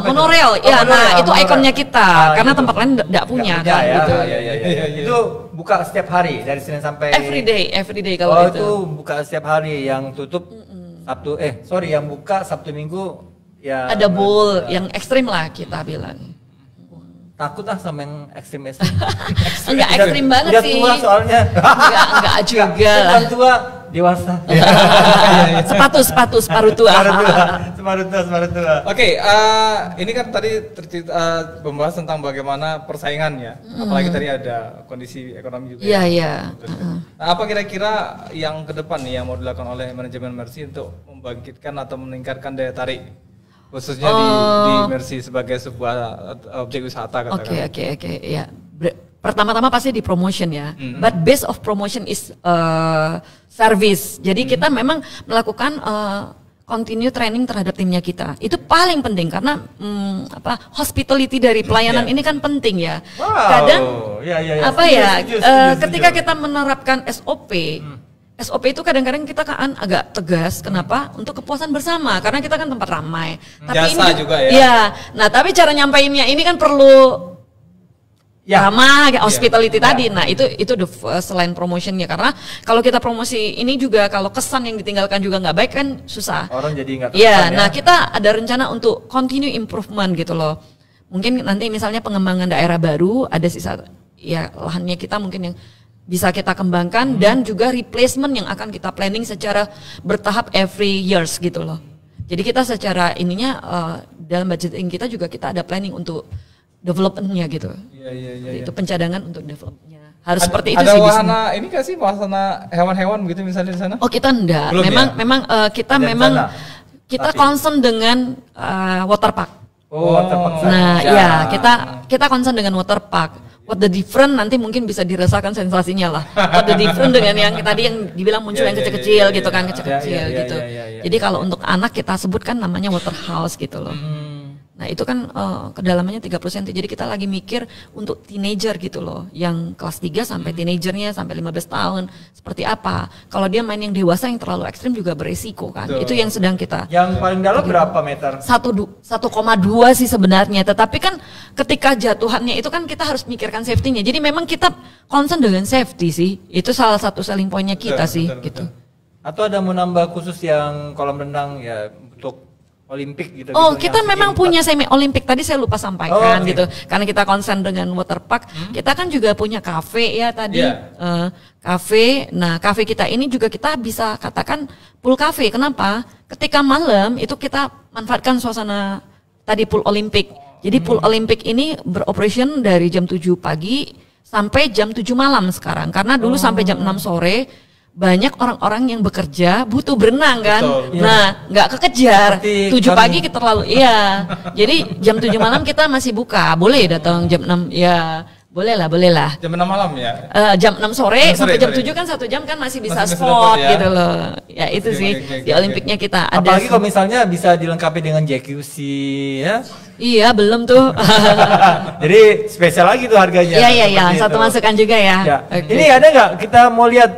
monorail. Ya, nah, itu ikonnya kita karena tempat lain enggak punya kan gitu. Itu buka setiap hari dari Senin sampai everyday kalau itu. Itu buka setiap hari, yang tutup Sabtu yang buka Sabtu Minggu ya. Ada bowl yang ekstrim lah kita bilang. Takut sama yang ekstrim. Enggak ekstrim banget udah sih. Udah tua soalnya. Enggak juga lah. Bukan tua, dewasa. Sepatu separuh tua. Separuh tua. Oke, ini kan tadi membahas tentang bagaimana persaingan ya. Apalagi tadi ada kondisi ekonomi juga. Iya. Nah, apa kira-kira yang ke depan nih yang mau dilakukan oleh manajemen Mercy untuk membangkitkan atau meningkatkan daya tarik khususnya di Mercy sebagai sebuah objek wisata katakan. Oke. Ya. Pertama-tama pasti di promotion ya. But base of promotion is service. Jadi kita memang melakukan continue training terhadap timnya kita. Itu paling penting karena hospitality dari pelayanan ini kan penting ya. Wow. Kadang setuju. Ketika kita menerapkan SOP SOP itu kadang-kadang kita kan agak tegas. Kenapa? Untuk kepuasan bersama. Karena kita kan tempat ramai. Tapi jasa ini juga ya. Iya. Nah, tapi cara nyampainnya ini kan perlu ramah, hospitality tadi. Nah, itu selain promotionnya. Karena kalau kita promosi ini juga kalau kesan yang ditinggalkan juga nggak baik kan susah. Orang jadi nggak terkesan. Iya. Nah, kita ada rencana untuk continue improvement gitu loh. Mungkin nanti misalnya pengembangan daerah baru ada sisa lahannya kita mungkin yang bisa kita kembangkan dan juga replacement yang akan kita planning secara bertahap every years gitu loh. Jadi kita secara ininya dalam budgeting kita juga kita ada planning untuk developmentnya gitu. Itu pencadangan untuk developmentnya. Harus seperti itu sih. Ada wahana ini nggak sih wahana hewan-hewan begitu misalnya di sana? Oh kita enggak. Belum memang kita memang kita concern dengan water park. Oh, water park. Nah, kita concern dengan water park. What the different nanti mungkin bisa dirasakan sensasinya lah. What the different dengan yang tadi yang dibilang muncul yang kecil-kecil gitu kan, kecil-kecil gitu. Jadi kalau untuk anak kita sebutkan namanya water house gitu loh. Nah itu kan kedalamannya 30 cm. Jadi kita lagi mikir untuk teenager gitu loh. Yang kelas 3 sampai teenagernya sampai 15 tahun. Seperti apa. Kalau dia main yang dewasa yang terlalu ekstrim juga beresiko kan. Betul. Itu yang sedang kita. Yang paling dalam berapa meter? 1,2 sih sebenarnya. Tetapi kan ketika jatuhannya itu kan kita harus mikirkan safety-nya. Jadi memang kita concern dengan safety sih. Itu salah satu selling point-nya kita betul. Gitu. Atau ada mau nambah khusus yang kolam renang ya untuk Olimpik gitu. Oh, kita memang punya semi Olimpik, tadi saya lupa sampaikan gitu. Karena kita konsen dengan waterpark, kita kan juga punya kafe ya tadi. Kafe. Nah, kafe kita ini juga kita bisa katakan pool cafe. Kenapa? Ketika malam itu kita manfaatkan suasana tadi pool Olimpik. Jadi pool Olimpik ini beroperation dari jam 7 pagi sampai jam 7 malam sekarang. Karena dulu sampai jam 6 sore banyak orang-orang yang bekerja butuh berenang kan. Betul. Nah, nggak kekejar. 7 pagi kita terlalu Jadi jam 7 malam kita masih buka. Boleh datang jam 6 ya. Boleh lah. Jam 6 malam ya? Jam 6 sore sampai jam 7 kan 1 jam kan masih bisa spot ya? Gitu loh. Ya itu sih di Olimpiknya kita ada. Apalagi kalau misalnya bisa dilengkapi dengan jacuzzi ya. Iya, belum tuh. Jadi spesial lagi tuh harganya. Iya. Satu masukan juga ya. Okay. Ini ada nggak? Kita mau lihat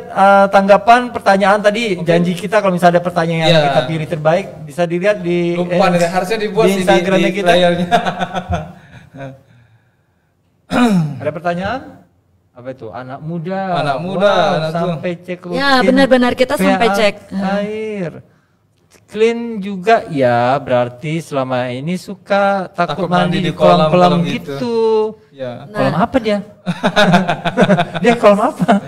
tanggapan pertanyaan tadi. Janji kita kalau misalnya ada pertanyaan yang kita pilih terbaik bisa dilihat di harusnya dibuat di Instagramnya kita. Layarnya. Ada pertanyaan? Apa itu? Anak muda. Sampai cek rutin. Ya, benar-benar kita sampai cek air. Clean juga ya, berarti selama ini suka takut mandi di kolam-kolam gitu. Ya. Kolam apa dia? Dia kolam apa?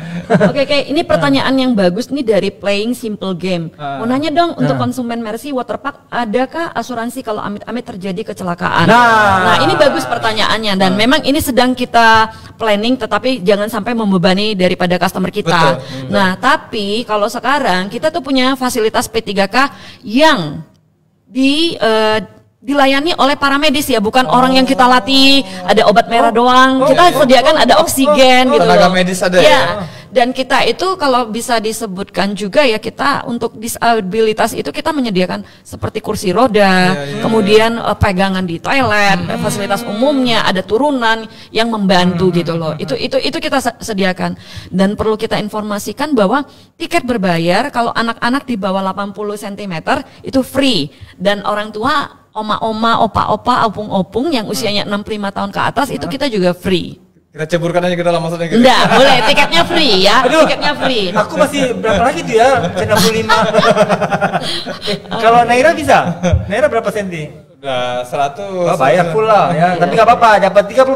Oke, ini pertanyaan yang bagus nih dari Playing Simple Game. Mau nanya dong untuk konsumen Mercy Waterpark, adakah asuransi kalau amit-amit terjadi kecelakaan? Nah, ini bagus pertanyaannya dan memang ini sedang kita planning, tetapi jangan sampai membebani daripada customer kita. Betul. Nah, tapi kalau sekarang kita tuh punya fasilitas P3K yang dilayani oleh paramedis ya, bukan orang yang kita latih ada obat merah doang. Kita sediakan ada oksigen gitu. Tenaga medis ada ya. Dan kita itu kalau bisa disebutkan juga ya, kita untuk disabilitas itu kita menyediakan seperti kursi roda, kemudian pegangan di toilet, fasilitas umumnya, ada turunan yang membantu gitu loh. Itu kita sediakan. Dan perlu kita informasikan bahwa tiket berbayar kalau anak-anak di bawah 80 cm itu free, dan orang tua, oma-oma, opa-opa, opung-opung yang usianya 65 tahun ke atas itu kita juga free. Kita ceburkan aja ke dalam maksudnya gitu. Enggak, boleh, tiketnya free ya. Tiketnya free. Aku masih berapa lagi tuh ya? 65. Kalau Naira bisa? Naira berapa senti? Udah 100. Bayar pula ya. Tapi nggak apa-apa, dapat 30%.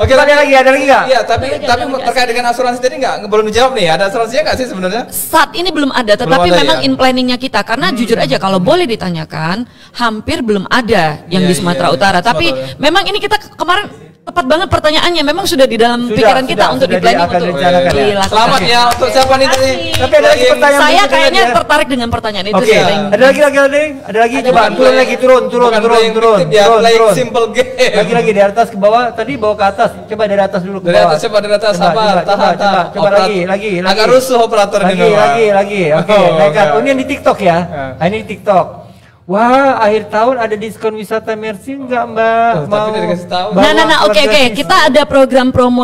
Oke, ada lagi nggak? Iya, tapi terkait dengan asuransi tadi belum dijawab nih. Ada asuransinya nggak sih sebenarnya? Saat ini belum ada, tetapi memang in planningnya kita. Karena jujur aja kalau boleh ditanyakan, hampir belum ada yang di Sumatera Utara. Tapi memang ini kita kemarin tepat banget pertanyaannya, memang sudah di dalam pikiran kita untuk di planning untuk dilakukan. Selamat ya untuk siapa nih tadi? Tapi ada lagi pertanyaan. Saya kayaknya tertarik dengan pertanyaan itu. Oke. Ada lagi coba turun. Simple game. Lagi di atas ke bawah, tadi bawa ke atas. Coba dari atas dulu ke bawah. Dari atas sabar, tahan. Coba lagi. Agak rusuh operator ini. Lagi. Oke, naikkan. Oh, ini yang di TikTok ya. Ini di TikTok. Wah, akhir tahun ada diskon wisata Mercy enggak, Mbak? Tapi udah dikasih tahu. Oke. Kita ada program promo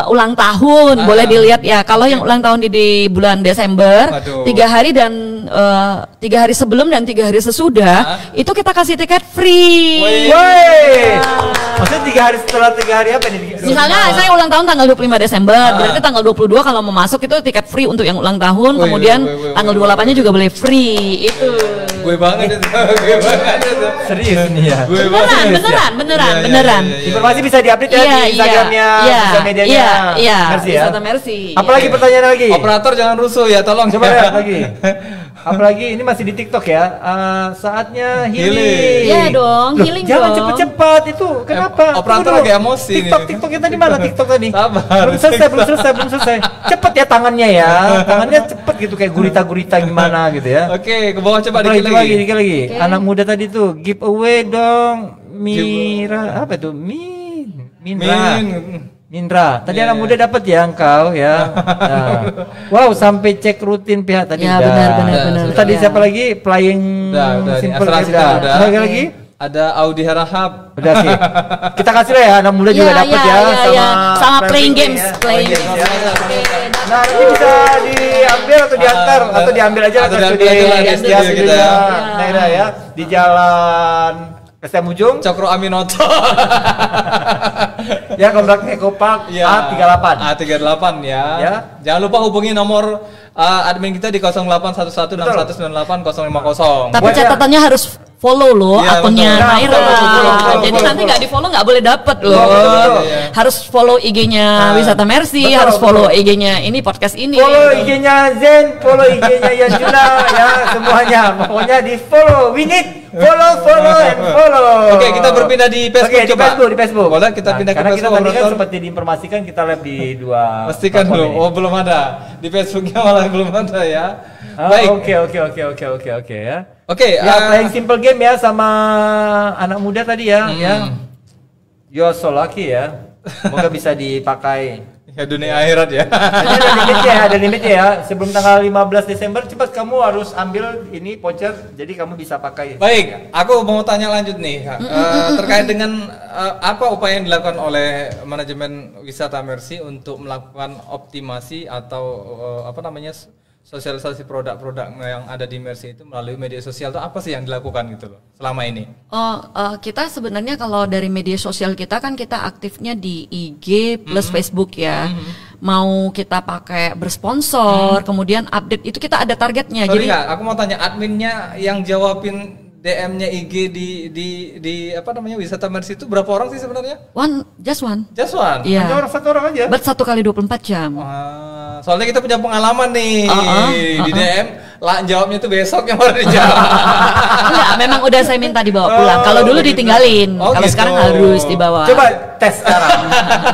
ulang tahun. Boleh dilihat ya. Kalau yang ulang tahun di bulan Desember, 3 hari dan 3 hari sebelum dan 3 hari sesudah, itu kita kasih tiket free. Woi. Maksudnya 3 hari setelah 3 hari apa nih? Misalnya saya ulang tahun tanggal 25 Desember, berarti tanggal 22 kalau mau masuk itu tiket free untuk yang ulang tahun, kemudian tanggal 28-nya juga boleh free. Itu. Gue banget itu. Serius nih ya. Beneran. Informasi bisa diupdate ya di Instagramnya, sosial medianya. Mercy ya. Mercy. Apalagi pertanyaan lagi? Operator jangan rusuh ya, tolong. Coba lihat lagi. Apalagi ini masih di TikTok ya. Saatnya healing. Iya dong, healing dong. Jangan cepet-cepet itu. Kenapa? Operator lagi emosi. TikTok kita di mana? TikTok tadi. Sabar. Belum selesai. Cepet ya tangannya ya. Tangannya cepet gitu kayak gurita-gurita gimana gitu ya. Oke, ke bawah coba dikit lagi. Okay. Anak muda tadi tuh giveaway dong. Mira apa tuh? Mindra, tadi anak muda dapat ya engkau ya. Nah. Wow, sampai cek rutin pihak tadi. Ya benar. Tadi siapa lagi? Playing Simple udah. Lagi? Ada Audi Harahap. Udah sih. Kita kasih lah ya, anak muda juga dapat ya, sama playing games. Nah, ini bisa diambil atau diantar atau diambil aja ke studio Naira ya di Jalan STM Ujung Cokro Aminoto. Ya, Komplek Ecopark A38. A38 ya. Jangan lupa hubungi nomor admin kita di 081161919850. Tapi catatannya harus follow loh akunnya Naira. Jadi nanti nggak di follow nggak boleh dapet loh. Harus follow IG-nya Wisata Mercy, harus follow IG-nya ini podcast ini. Follow IG-nya Zen, follow IG-nya Yanjuna ya semuanya. Pokoknya di follow. We need follow and follow. Oke, kita berpindah di Facebook coba. Di Facebook. Boleh kita pindah ke Facebook. Karena kita tadi kan seperti diinformasikan kita live di dua. Pastikan dulu. Oh, belum ada. Di Facebooknya malah belum ada ya. Baik. Oke ya. Oke, playing simple game ya sama anak muda tadi ya. You're so lucky ya. Semoga bisa dipakai. Ya dunia akhirat ya. Ada limitnya ya. Sebelum tanggal 15 Desember cepat kamu harus ambil ini voucher jadi kamu bisa pakai. Baik, aku mau tanya lanjut nih terkait dengan apa upaya yang dilakukan oleh manajemen Wisata Mercy untuk melakukan optimasi atau sosialisasi produk-produk yang ada di Mercy itu melalui media sosial itu apa sih yang dilakukan gitu loh selama ini? Kita sebenarnya kalau dari media sosial kita kan kita aktifnya di IG plus Facebook ya. Mau kita pakai bersponsor, kemudian update itu kita ada targetnya. Sorry, jadi aku mau tanya adminnya yang jawabin DM-nya IG di Wisata Mercy itu berapa orang sih sebenarnya? Just one. Iya. Satu orang aja. But 1 kali 24 jam. Soalnya kita punya pengalaman nih di DM, jawabnya tuh besok yang baru dijawab. Enggak, memang udah saya minta dibawa pulang. Kalau dulu ditinggalin, kalau gitu. Sekarang harus dibawa. Coba tes sekarang.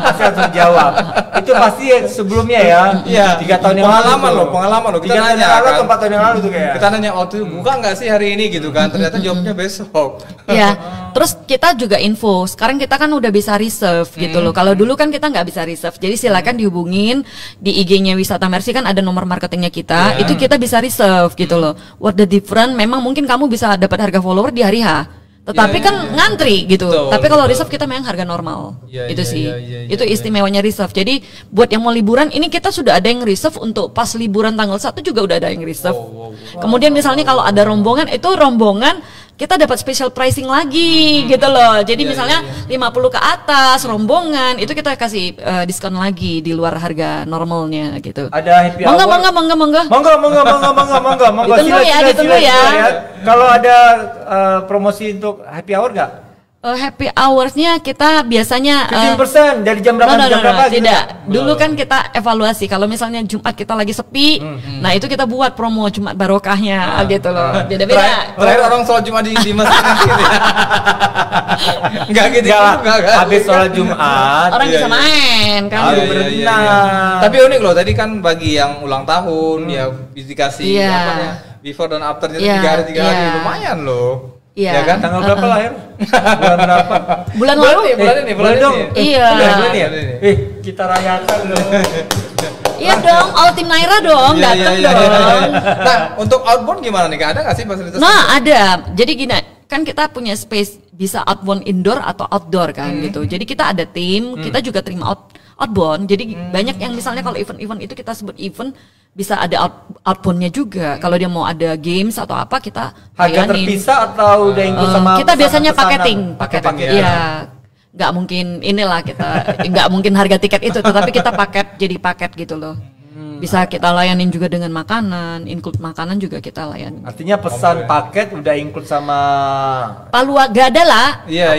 Pasti langsung jawab. Itu pasti sebelumnya ya. Iya. 3 tahun yang lalu. Pengalaman loh. Kita nanya kan 4 tahun yang lalu tuh kayak. Kita nanya waktu buka nggak sih hari ini gitu kan? Ternyata jawabnya besok. Iya. Terus kita juga info. Sekarang kita kan udah bisa reserve gitu loh. Kalau dulu kan kita nggak bisa reserve. Jadi silakan dihubungin di IG-nya Wisata Mercy kan ada nomor marketingnya kita. Itu kita bisa reserve gitu loh. What the different? Memang mungkin kamu bisa dapat harga follower di hari H. Tetapi kan ngantri gitu. Tapi kalau reserve kita memang harga normal. Itu sih. Itu istimewanya reserve. Jadi buat yang mau liburan ini kita sudah ada yang reserve untuk pas liburan tanggal 1 juga udah ada yang reserve. Kemudian misalnya kalau ada rombongan itu rombongan kita dapat special pricing lagi gitu loh. Jadi misalnya 50 ke atas rombongan itu kita kasih diskon lagi di luar harga normalnya gitu. Ada happy hour. Monggo. Ditunggu ya. Kalau ada promosi untuk happy hour enggak? Happy hours-nya kita biasanya 15% dari jam berapa jam berapa? Tidak. Dulu kan kita evaluasi kalau misalnya Jumat kita lagi sepi, nah itu kita buat promo Jumat barokahnya gitu loh. Beda-beda. Terakhir orang sholat Jumat di masjid gitu ya. Enggak gitu. Enggak kan. Habis sholat Jumat orang bisa main kan. Tapi unik loh, tadi kan bagi yang ulang tahun ya dikasih before dan after-nya 3 hari lumayan loh. Iya. Ya kan tanggal berapa lahir? Bulan berapa? Bulan lalu. Bulan ini. Iya. Kita rayakan loh. Iya dong, all tim Naira dong, datang dong. Nah, untuk outbound gimana nih? Ada nggak sih fasilitas? Nah, ada. Jadi gini, kan kita punya space bisa outbound indoor atau outdoor kan gitu. Jadi kita ada tim, kita juga terima outbound. Jadi banyak yang misalnya kalau event-event itu kita sebut event bisa ada outboundnya juga. Kalau dia mau ada games atau apa kita harga terpisah atau udah include sama kita biasanya paketing. Ya. Nggak mungkin inilah kita nggak mungkin harga tiket itu, tetapi kita jadi paket gitu loh. Bisa kita layanin juga dengan makanan, include makanan juga kita layani. Artinya pesan paket udah include sama Palu gak ada lah.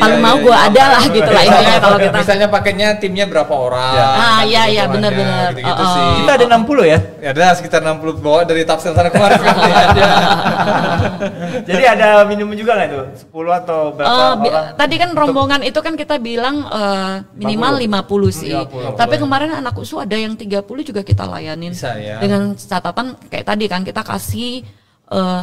Palu mau gua ada lah gitu lah intinya kalau kita. Misalnya paketnya timnya berapa orang? Iya benar-benar. Gitu sih. Kita ada 60 ya? Ya ada sekitar 60 bawa dari Tapsel sana kemarin. Jadi ada minimum juga nggak itu? 10 atau berapa orang? Tadi kan rombongan itu kan kita bilang minimal 50 sih. 50. Tapi kemarin anak usu ada yang 30 juga kita layanin. Bisa, ya. Dengan catatan kayak tadi kan kita kasih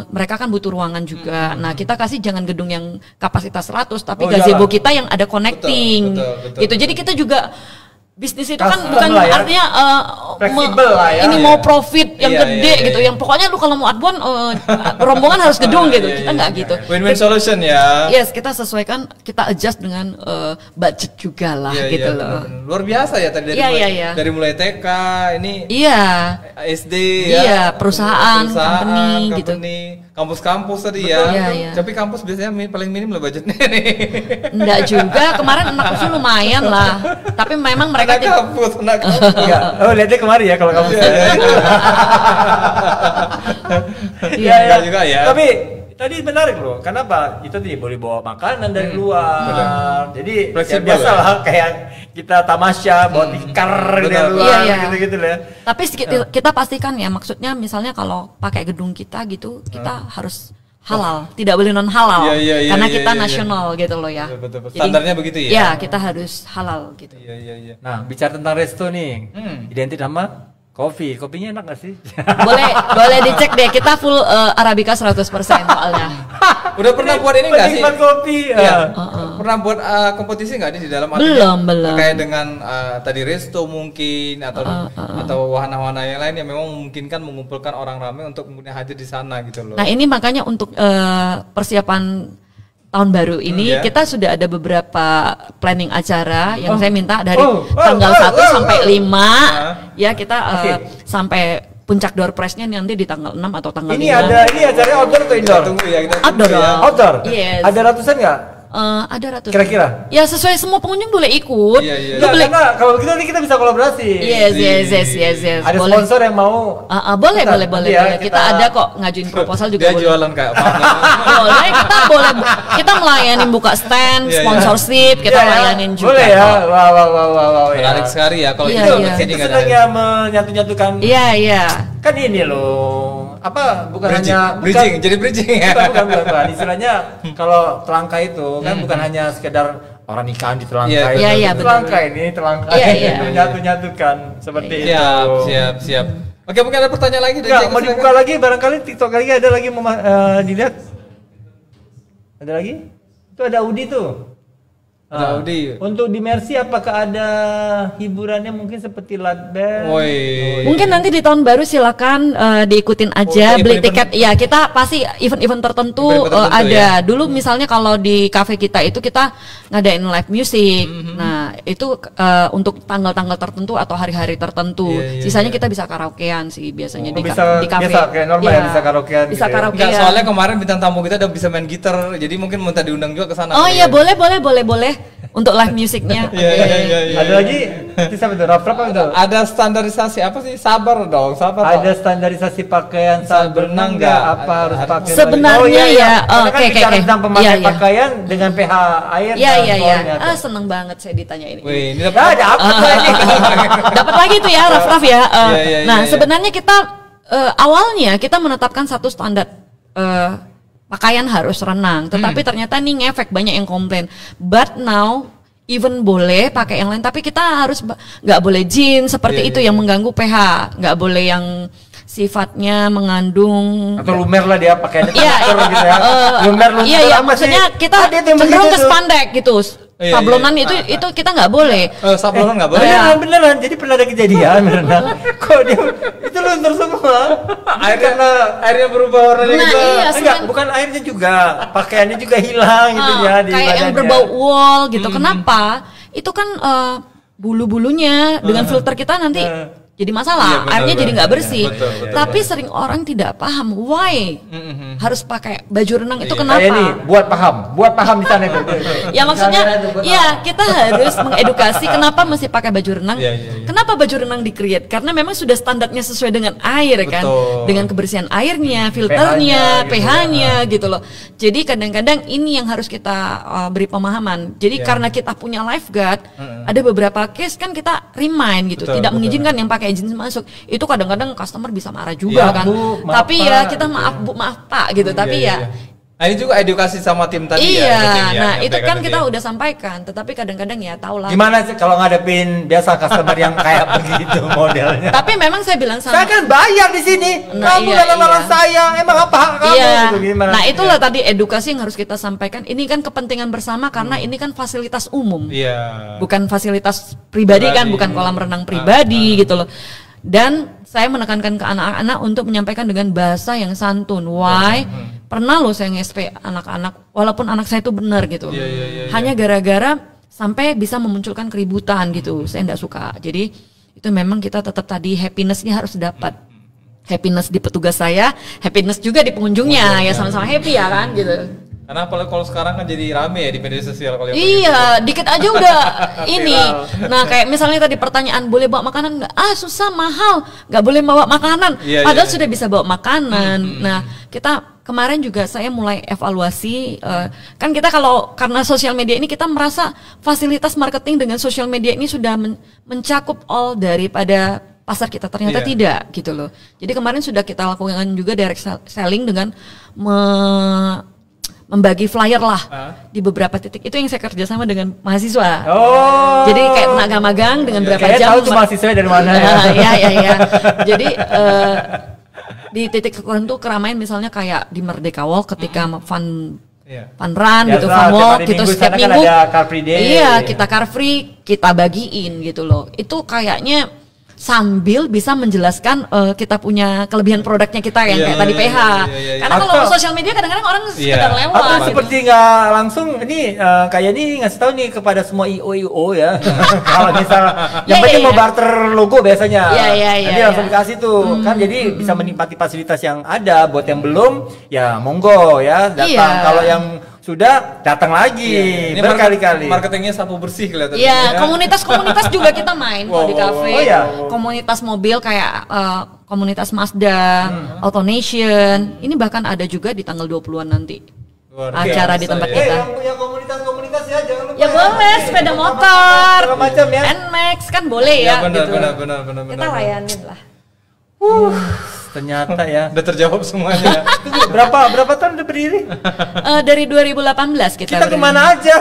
mereka kan butuh ruangan juga. Nah, kita kasih jangan gedung yang kapasitas 100 tapi gazebo kita yang ada connecting. Betul. Gitu. Jadi kita juga bisnis itu kan bukan artinya ini mau profit yang gede gitu. Yang pokoknya lu kalau mau outbound rombongan harus gedung gitu. Kita nggak gitu. Win-win solution ya. Yes, kita sesuaikan, kita adjust dengan budget juga lah gitu loh. Luar biasa ya tadi dari mulai TK ini SD perusahaan company gitu. kampus-kampus tadi Betul, ya. iya. Tapi kampus biasanya paling minim lah budgetnya nih. Enggak juga, kemarin anak usul lumayan lah. Tapi memang mereka anak kampus. Enggak. Oh, lihatnya kemarin ya kalau kampus. Iya juga ya. Tapi tadi menarik loh. Kenapa? Itu tadi boleh bawa makanan dari luar. Benar. Jadi Fleksibel ya biasa lah kayak kita tamasya bawa tikar dari luar gitu-gitu lah. Tapi kita pastikan ya, maksudnya misalnya kalau pakai gedung kita gitu, kita harus halal, tidak boleh non halal. Karena kita nasional gitu loh ya. Betul. Standarnya begitu ya. Ya, kita harus halal gitu. Iya. Nah, bicara tentang resto nih. Identik sama kopinya enak gak sih? Boleh dicek deh, kita full Arabica 100% soalnya. Udah pernah buat ini nggak sih? Penikmat kopi. Iya. Pernah buat kompetisi nggak di dalam Belum. Kayak dengan tadi resto mungkin atau wahana-wahana yang lain yang memang memungkinkan mengumpulkan orang ramai untuk kemudian hadir di sana gitu loh. Nah, ini makanya untuk persiapan tahun baru ini kita sudah ada beberapa planning acara yang saya minta dari tanggal 1 sampai 5 ya kita sampai puncak door prize-nya nanti di tanggal 6 atau tanggal 5. Ini acaranya outdoor atau indoor? Tunggu ya kita Outdoor. Outdoor? Yes. Ada ratusan nggak? Ada ratusan. Kira-kira? Ya sesuai semua pengunjung boleh ikut. Iya. Karena kalau begitu nanti kita bisa kolaborasi. Yes. Ada boleh. sponsor yang mau. Boleh. Ya, Kita ada kok ngajuin proposal juga. Dia boleh. jualan kayak Boleh, kita melayani buka stand, sponsorship, kita layanin juga. Boleh ya. Kok. Wow. menarik sekali ya kalau Iya, itu iya. sini Itu kan. senangnya menyatu-nyatukan. Iya. Kan ini loh. Bukan Jadi bridging ya. Bukan. Istilahnya kalau telangka itu kan bukan hanya sekedar orang nikahan di telangka itu. Iya, betul. Telangka ini Iya. menyatu-nyatukan seperti itu. Siap. Oke, mungkin ada pertanyaan lagi dari Enggak, Jack, mau silakan. dibuka lagi barangkali TikTok lagi ada lagi mau dilihat. Ada lagi? Itu ada Audi tuh. Ada Audi. Untuk di Mercy apakah ada hiburannya mungkin seperti light band? Woi. Mungkin nanti di tahun baru silakan diikutin aja, beli tiket. Ya, kita pasti event-event tertentu ada. Dulu misalnya kalau di cafe kita itu kita ngadain live music. Nah, itu untuk tanggal-tanggal tertentu atau hari-hari tertentu. Sisanya kita bisa karaokean sih biasanya di cafe. Biasa kayak normal ya, bisa karaokean. Bisa gitu ya. karaokean. Enggak, soalnya kemarin bintang tamu kita udah bisa main gitar, jadi mungkin minta diundang juga ke sana. Oh iya, boleh. Untuk live musiknya. Iya. Ada lagi? Itu siapa tuh? Raf apa itu? Ada standarisasi apa sih? Sabar dong. Ada standarisasi pakaian saat berenang nggak? Apa harus pakai? Sebenarnya ya, oke. Tentang pemakaian pakaian dengan pH air. Iya. Seneng banget saya ditanya ini. Wih, ini ada apa lagi? Dapat lagi tuh ya, Raf ya. Iya. Sebenarnya kita awalnya kita menetapkan satu standar pakaian harus renang, tetapi ternyata nih ngefek, banyak yang komplain. But now even boleh pakai yang lain, tapi kita harus nggak boleh jeans seperti itu yang mengganggu pH, nggak boleh yang sifatnya mengandung atau lumer lah dia pakaiannya gitu ya. Lumer Iya, maksudnya kita cenderung ke spandek gitu. Sablonan itu kita nggak boleh. Sablonan nggak boleh. Beneran. Jadi pernah ada kejadian beneran. Kok dia itu luntur semua. Airnya berubah warnanya juga. Enggak, bukan airnya juga, pakaiannya juga hilang gitu ya di kayak yang berbau wol gitu. Kenapa? Itu kan bulu-bulunya dengan filter kita nanti jadi masalah, airnya jadi nggak bersih. Betul. Tapi sering orang tidak paham why harus pakai baju renang itu kenapa? Kayak ini buat paham di sana itu. Ya maksudnya, ya kita harus mengedukasi kenapa mesti pakai baju renang. Kenapa baju renang di-create? Karena memang sudah standarnya sesuai dengan air kan, dengan kebersihan airnya, filternya, pH-nya gitu loh. Jadi kadang-kadang ini yang harus kita beri pemahaman. Jadi karena kita punya lifeguard, ada beberapa case kan kita remind gitu, tidak mengizinkan yang pakai jeans masuk. Itu kadang-kadang customer bisa marah juga kan. Bu, tapi ya kita maaf Bu, maaf Pak gitu. Tapi Nah, ini juga edukasi sama tim tadi Nah itu kan kita udah sampaikan. Tetapi kadang-kadang ya tahulah. Gimana sih kalau ngadepin biasa customer yang kayak begitu modelnya? Tapi memang saya bilang sama. Saya kan bayar di sini. Kamu dalam saya. Emang apa hak kamu? Gitu, gimana? Nah itulah tadi edukasi yang harus kita sampaikan. Ini kan kepentingan bersama karena ini kan fasilitas umum. Bukan fasilitas pribadi kan, bukan kolam renang pribadi gitu loh. Dan saya menekankan ke anak-anak untuk menyampaikan dengan bahasa yang santun. Why? Pernah loh saya nge-SP anak-anak, walaupun anak saya itu benar gitu. Hanya gara-gara sampai bisa memunculkan keributan gitu. Saya enggak suka. Jadi itu memang kita tetap tadi happiness-nya harus dapat. happiness di petugas saya, happiness juga di pengunjungnya, ya sama-sama happy ya kan gitu. Karena apalagi kalau sekarang kan jadi rame ya di media sosial kalau iya, dikit aja udah ini. Nah kayak misalnya tadi pertanyaan boleh bawa makanan nggak? Susah, mahal, nggak boleh bawa makanan. Padahal sudah bisa bawa makanan. Nah kita kemarin juga saya mulai evaluasi. Kan kita karena sosial media ini kita merasa fasilitas marketing dengan sosial media ini sudah mencakup all daripada pasar kita, ternyata tidak gitu loh. Jadi kemarin sudah kita lakukan juga direct selling dengan membagi flyer lah di beberapa titik. Itu yang saya kerjasama dengan mahasiswa. Jadi kayak tenaga magang dengan berapa jam. Tahu tuh mahasiswa dari mana ya. Jadi di titik tertentu keramaian misalnya kayak di Merdeka Walk ketika fun run gitu, fun walk gitu setiap minggu. Kan ada Car Free Day. Iya, kita car free, kita bagiin gitu loh. Itu kayaknya sambil bisa menjelaskan kita punya kelebihan produknya kita yang kayak tadi PH. Karena kalau sosial media kadang-kadang orang sekedar lewat. Atau seperti nggak langsung ini kayak ini ngasih tahu nih kepada semua IO ya. Kalau misal yang penting mau barter logo biasanya. Nanti langsung dikasih tuh kan, jadi bisa menikmati fasilitas yang ada. Buat yang belum ya monggo ya datang. Kalau yang sudah datang lagi berkali-kali. Marketingnya sapu bersih kelihatan. Iya, komunitas-komunitas juga kita main di kafe. Komunitas mobil kayak komunitas Mazda, AutoNation. Ini bahkan ada juga di tanggal 20-an nanti. Acara di tempat kita. Yang punya komunitas ya jangan lupa. Ya boleh, sepeda motor. Segala macam ya. NMAX kan boleh ya benar, gitu. Benar. Kita layanin lah. Ternyata ya. Udah terjawab semuanya. Berapa tahun udah berdiri? Dari 2018 kita kemana aja?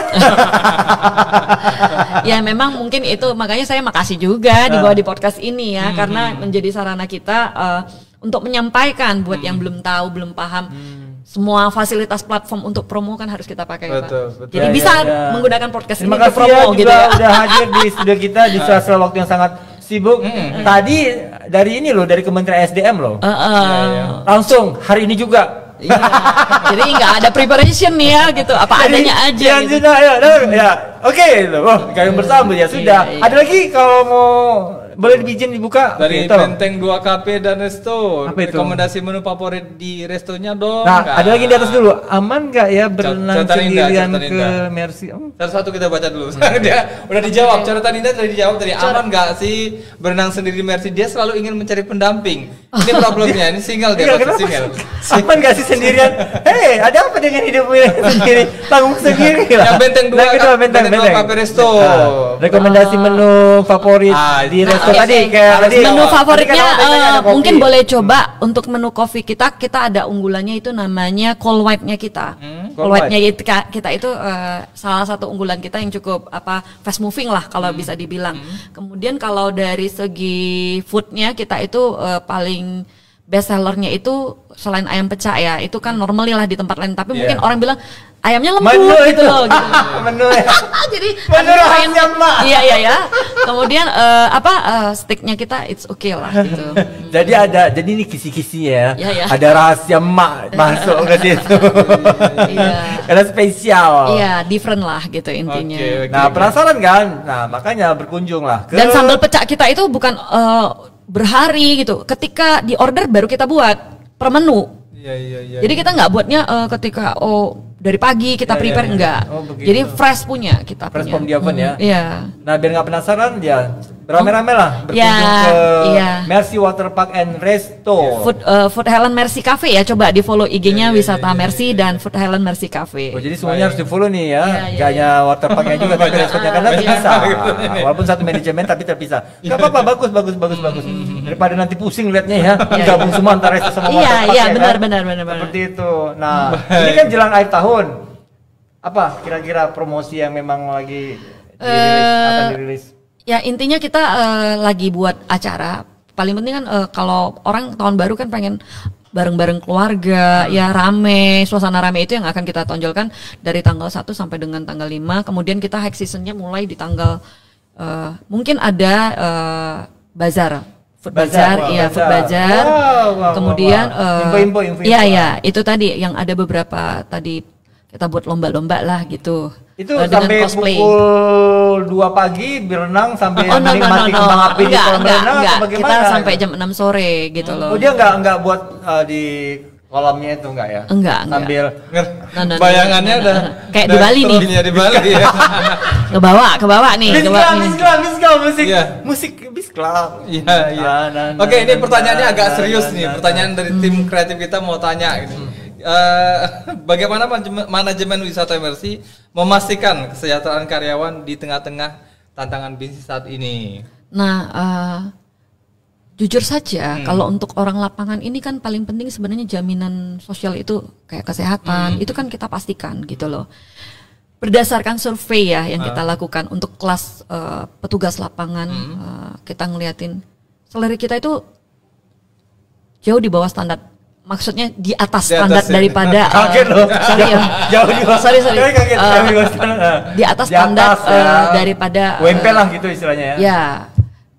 Ya memang mungkin itu, makanya saya makasih juga dibawa di podcast ini ya, karena menjadi sarana kita untuk menyampaikan buat yang belum tahu, belum paham. Semua fasilitas platform untuk promo kan harus kita pakai, Pak. Jadi bisa menggunakan podcast ini untuk promo gitu ya. Udah hadir di studio kita di sela-sela waktu yang sangat sibuk. Tadi dari ini loh, dari Kementerian SDM loh. Langsung hari ini juga. Jadi nggak ada preparation nih ya gitu, apa adanya aja. Gitu. Oke, kalian bersambut ya sudah. Ada lagi kalau mau boleh izin dibuka dari Benteng 2 KP dan Resto. Rekomendasi menu favorit di restonya dong. Nah, ada lagi di atas dulu. Aman nggak ya berenang sendirian ke Mercy? Satu kita baca dulu. Dia udah dijawab. Catatan Indah tadi dijawab tadi. Aman nggak sih berenang sendiri di Mercy? Dia selalu ingin mencari pendamping. Ini problemnya. Ini single dia. Single. Aman nggak sih sendirian? Hei, ada apa dengan hidupnya sendiri? Tanggung sendiri lah. Yang Benteng 2 KP Resto. Rekomendasi menu favorit di resto tadi kayak tadi. Menu favoritnya mungkin boleh coba untuk menu kopi kita ada unggulannya itu namanya cold white-nya kita. Cold white-nya kita itu salah satu unggulan kita yang cukup fast moving lah kalau bisa dibilang. Kemudian kalau dari segi food-nya kita itu paling best sellernya itu selain ayam pecah ya, itu kan normally lah di tempat lain, tapi mungkin orang bilang ayamnya lembut gitu loh gitu. Menu ya. Jadi menu rahasia Mak. Iya. Kemudian steaknya kita it's okay lah gitu. Jadi ini kisi-kisi ya. Ada rahasia Mak masuk ke situ. Karena spesial. Iya, different lah gitu intinya. Nah, penasaran kan? Nah, makanya berkunjung lah. Dan sambal pecah kita itu bukan berhari gitu. Ketika di order baru kita buat per menu. Iya. Jadi kita nggak buatnya ketika dari pagi kita prepare enggak. Jadi fresh punya kita fresh punya. from the oven ya. Iya. Nah, biar nggak penasaran ya rame-rame lah berkunjung ke Mercy Water Park and Resto. Food Helen Mercy Cafe ya, coba di follow IG-nya Wisata Mercy dan Food Helen Mercy Cafe. Jadi semuanya harus di follow nih ya. Gak hanya water parknya juga tapi restonya karena terpisah. Walaupun satu manajemen tapi terpisah. Gak apa-apa, bagus. Daripada nanti pusing liatnya ya. Gabung semua antara resto sama water park. Iya, benar. Seperti itu. Nah, ini kan jelang akhir tahun. Apa kira-kira promosi yang memang lagi akan dirilis? Ya intinya kita lagi buat acara. Paling penting kan kalau orang tahun baru kan pengen bareng-bareng keluarga, ya rame, suasana rame itu yang akan kita tonjolkan dari tanggal 1 sampai dengan tanggal 5. Kemudian kita high seasonnya mulai di tanggal mungkin ada bazar. Food bazar. Food bazar. Kemudian info. Iya, itu tadi yang ada beberapa tadi kita buat lomba-lomba lah gitu. Itu sampai cosplay. Pukul 2 pagi berenang sampai menikmati kembang api di kolam renang atau bagaimana? Kita sampai jam 6 sore gitu loh. Oh dia nggak buat di kolamnya itu enggak ya? Enggak. Sambil bayangannya udah kayak di Bali nih. Di Bali ya. ke bawah nih. Bisklam, musik bisklam. Iya. Oke, ini pertanyaannya agak serius nih. Pertanyaan dari tim kreatif kita mau tanya gitu. Bagaimana manajemen wisata imersi memastikan kesejahteraan karyawan di tengah-tengah tantangan bisnis saat ini? Nah, jujur saja kalau untuk orang lapangan ini kan paling penting sebenarnya jaminan sosial itu kayak kesehatan, itu kan kita pastikan gitu loh. Berdasarkan survei ya yang kita lakukan untuk kelas petugas lapangan, kita ngeliatin salary kita itu jauh di bawah standar. Maksudnya di atas standar daripada di atas standar daripada UMP lah gitu istilahnya ya. Ya,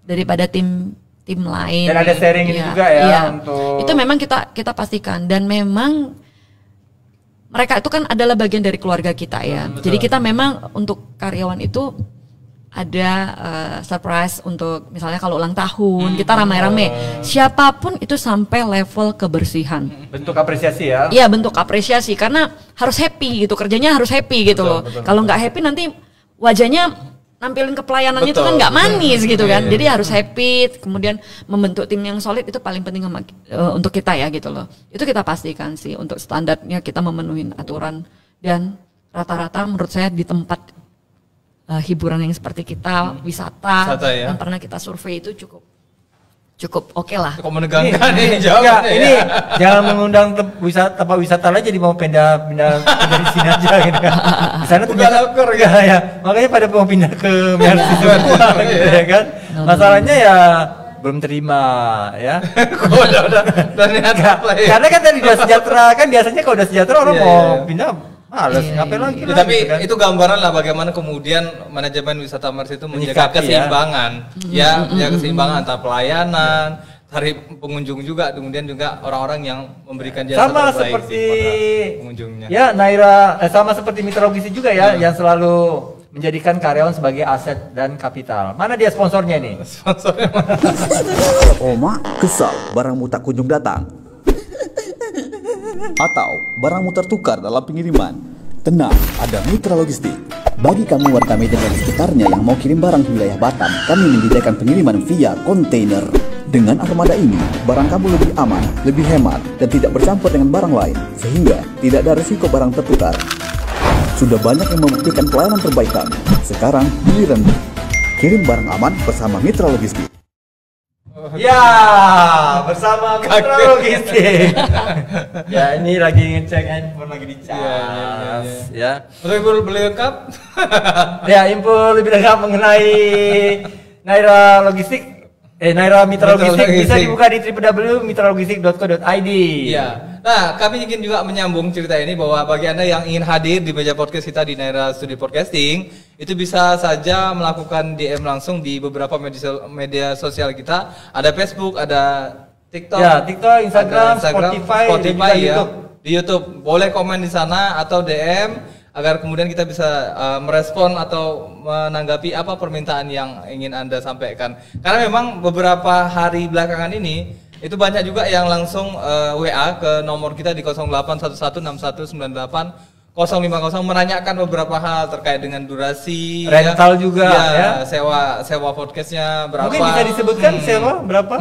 daripada tim lain. Dan ada sharing ini juga ya untuk itu memang kita pastikan dan memang mereka itu kan adalah bagian dari keluarga kita ya. Jadi kita memang untuk karyawan itu ada surprise untuk misalnya kalau ulang tahun kita ramai-ramai siapapun itu sampai level kebersihan. Bentuk apresiasi ya? Iya bentuk apresiasi karena harus happy gitu kerjanya harus happy gitu loh. Kalau nggak happy nanti wajahnya nampilin ke pelayanannya itu kan nggak manis gitu kan. Jadi harus happy kemudian membentuk tim yang solid itu paling penting untuk kita ya gitu loh. Itu kita pastikan sih untuk standarnya kita memenuhi aturan dan rata-rata menurut saya di tempat hiburan yang seperti kita wisata yang pernah kita survei itu cukup oke lah. Cukup menegangkan ini jawabannya. Ini jangan mengundang tempat wisata lagi jadi mau pindah di sini aja gitu kan. Di sana tuh ya. Makanya pada mau pindah ke Mercy semua gitu ya kan. Masalahnya ya belum terima ya. Karena kan tadi udah sejahtera kan biasanya kalau udah sejahtera orang mau pindah males, ngapain lagi lah, tapi gitu kan. Itu gambaran lah bagaimana kemudian manajemen wisata Mercy itu menjaga keseimbangan keseimbangan antara pelayanan, tarif pengunjung juga, kemudian juga orang-orang yang memberikan jasa sama terbaik seperti pengunjungnya. Ya Naira sama seperti mitra logistik juga ya yang selalu menjadikan karyawan sebagai aset dan kapital. Mana dia sponsornya nih? Sponsornya Oma kesal barangmu tak kunjung datang, atau barangmu tertukar dalam pengiriman. Tenang, ada Mitra Logistik. Bagi kamu warga Medan dan sekitarnya yang mau kirim barang ke wilayah Batam, kami menyediakan pengiriman via kontainer. Dengan armada ini, barang kamu lebih aman, lebih hemat, dan tidak bercampur dengan barang lain, sehingga tidak ada risiko barang tertukar. Sudah banyak yang membuktikan pelayanan terbaik kami. Sekarang giliran kirim barang aman bersama Mitra Logistik. Ya, bersama Mitra Logistik. Ya, ini lagi ngecek handphone lagi dicas. Ya. Untuk beli lengkap? Ya, info lebih lengkap mengenai Naira Logistik. Naira Mitra Logistik bisa dibuka di www.mitralogistik.co.id. Iya. Nah, kami ingin juga menyambung cerita ini bahwa bagi Anda yang ingin hadir di meja podcast kita di Naira Studio Podcasting, itu bisa saja melakukan DM langsung di beberapa media sosial kita. Ada Facebook, ada TikTok. Ya, TikTok, Instagram, Spotify dan juga ya. YouTube. Di YouTube boleh komen di sana atau DM agar kemudian kita bisa merespon atau menanggapi apa permintaan yang ingin Anda sampaikan. Karena memang beberapa hari belakangan ini itu banyak juga yang langsung WA ke nomor kita di 08116198 050 menanyakan beberapa hal terkait dengan durasi, rental juga ya. Sewa podcastnya berapa. Mungkin bisa disebutkan sewa berapa?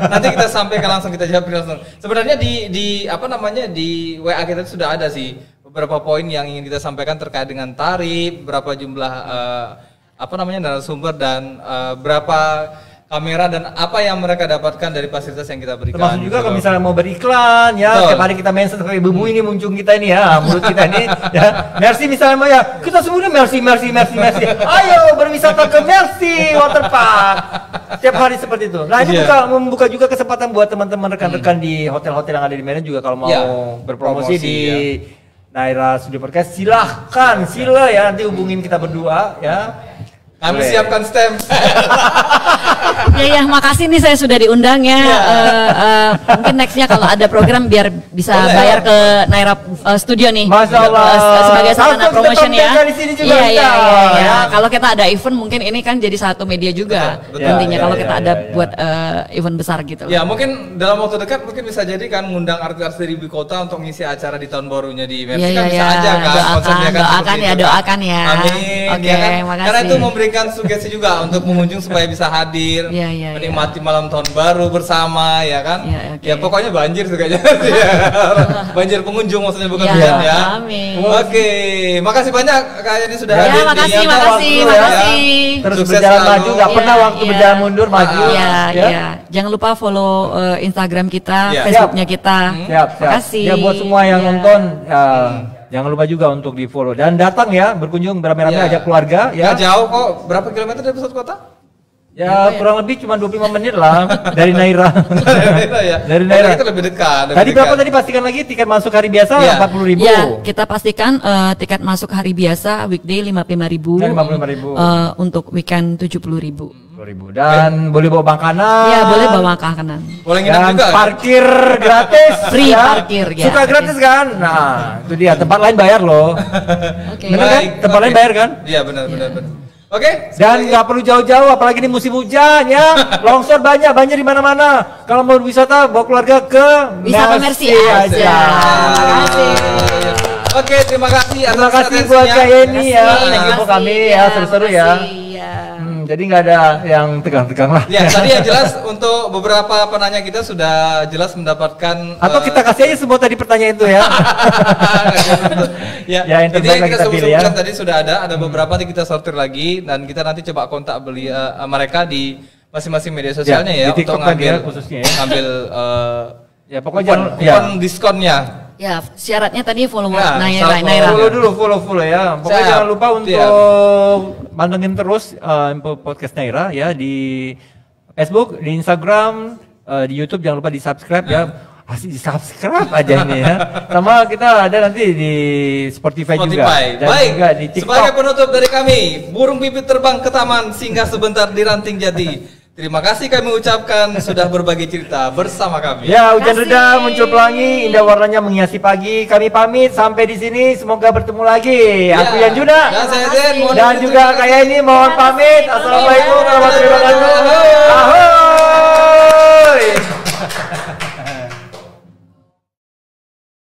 Nanti kita sampaikan langsung, kita jawab langsung. Sebenarnya di WA kita sudah ada sih beberapa poin yang ingin kita sampaikan terkait dengan tarif, berapa jumlah narasumber dan berapa kamera dan apa yang mereka dapatkan dari fasilitas yang kita berikan. Termasuk juga kalau misalnya mau beriklan ya, tiap hari kita mention kayak ibu ini muncung kita ini ya, mulut kita ini ya. Mercy misalnya mau ya, kita semuanya Mercy. Ayo berwisata ke Mercy Waterpark. Tiap hari seperti itu. Nah, ini membuka juga kesempatan buat teman-teman rekan-rekan di hotel-hotel yang ada di Medan juga kalau mau berpromosi di Naira Studio Podcast, sila ya nanti hubungin kita berdua ya. Kami siapkan stem. Ya, makasih nih saya sudah diundang ya. Mungkin nextnya kalau ada program biar bisa bayar ke Naira Studio nih. Masya Allah. Sebagai sarana promotion ya. Iya. Ya. Kalau kita ada event mungkin ini kan jadi satu media juga. Betul. Intinya kalau kita ada buat event besar gitu. Ya mungkin dalam waktu dekat mungkin bisa jadi kan ngundang artis-artis dari ibu kota untuk ngisi acara di tahun barunya di Mercy kan bisa aja kan. Doakan ya. Amin. Oke, Ya kan? makasih. Karena itu memberikan sugesti juga untuk pengunjung supaya bisa hadir, menikmati malam tahun baru bersama, ya kan? Ya pokoknya banjir sukanya. Banjir pengunjung maksudnya bukan hujan ya. Amin. Oke, makasih banyak Kak Yani sudah hadir. Makasih. Terus Sukses berjalan selalu. maju, nggak pernah waktu berjalan mundur, maju. Iya. Jangan lupa follow Instagram kita, Facebooknya kita. Siap. Makasih. Ya buat semua yang nonton, jangan lupa juga untuk di follow dan datang ya, berkunjung beramai-ramai, ajak keluarga ya. Nggak jauh kok, berapa kilometer dari pusat kota? Ya kurang lebih cuma 25 menit lah dari Naira. Dari Itu Naira. lebih dekat. Tadi berapa tadi pastikan lagi tiket masuk hari biasa 40.000. Ya, kita pastikan tiket masuk hari biasa weekday 55.000. Untuk weekend 70.000. Dan boleh bawa makanan. Ya, boleh bawa makanan. Boleh nginep Dan juga. parkir gratis. Free parkir ya. Suka gratis kan? Nah, itu dia, tempat lain bayar loh. Oke. Bener kan? Tempat lain bayar kan? Iya benar. Oke. Dan nggak perlu jauh-jauh, apalagi ini musim hujan ya. Longsor banjir di mana-mana. Kalau mau wisata, bawa keluarga ke Wisata Mercy aja. Makasih. Oke, terima kasih. Terima kasih buat Kak Yeni ya. Thank you for kami ya, seru-seru ya. Jadi nggak ada yang tegang-tegang lah. Ya, tadi yang jelas untuk beberapa penanya kita sudah jelas mendapatkan. Atau kita kasih aja semua tadi pertanyaan itu ya. Ya, yang terbaik jadi kita pilih ya. tadi sudah ada beberapa nanti kita sortir lagi dan kita nanti coba kontak mereka di masing-masing media sosialnya ya, di TikTok untuk ngambil khususnya ya. ngambil Ya pokoknya kupon diskonnya. Ya, syaratnya tadi follow Ya, Naira. Follow ya. Pokoknya Siap. jangan lupa untuk pantengin terus podcast Naira ya di Facebook, di Instagram, di YouTube, jangan lupa di subscribe ya. Asik di subscribe aja ini ya. Sama kita ada nanti di Spotify juga. Dan Baik. juga di TikTok. Sebagai penutup dari kami, burung pipit terbang ke taman, singgah sebentar di ranting jati. Terima kasih kami ucapkan sudah berbagi cerita bersama kami. Ya, hujan reda, muncul pelangi, indah warnanya menghiasi pagi. Kami pamit sampai di sini, semoga bertemu lagi. Aku Yan Juda. Dan saya Zen. Dan juga kayak ini mohon pamit. Assalamualaikum warahmatullahi wabarakatuh. Ahoy.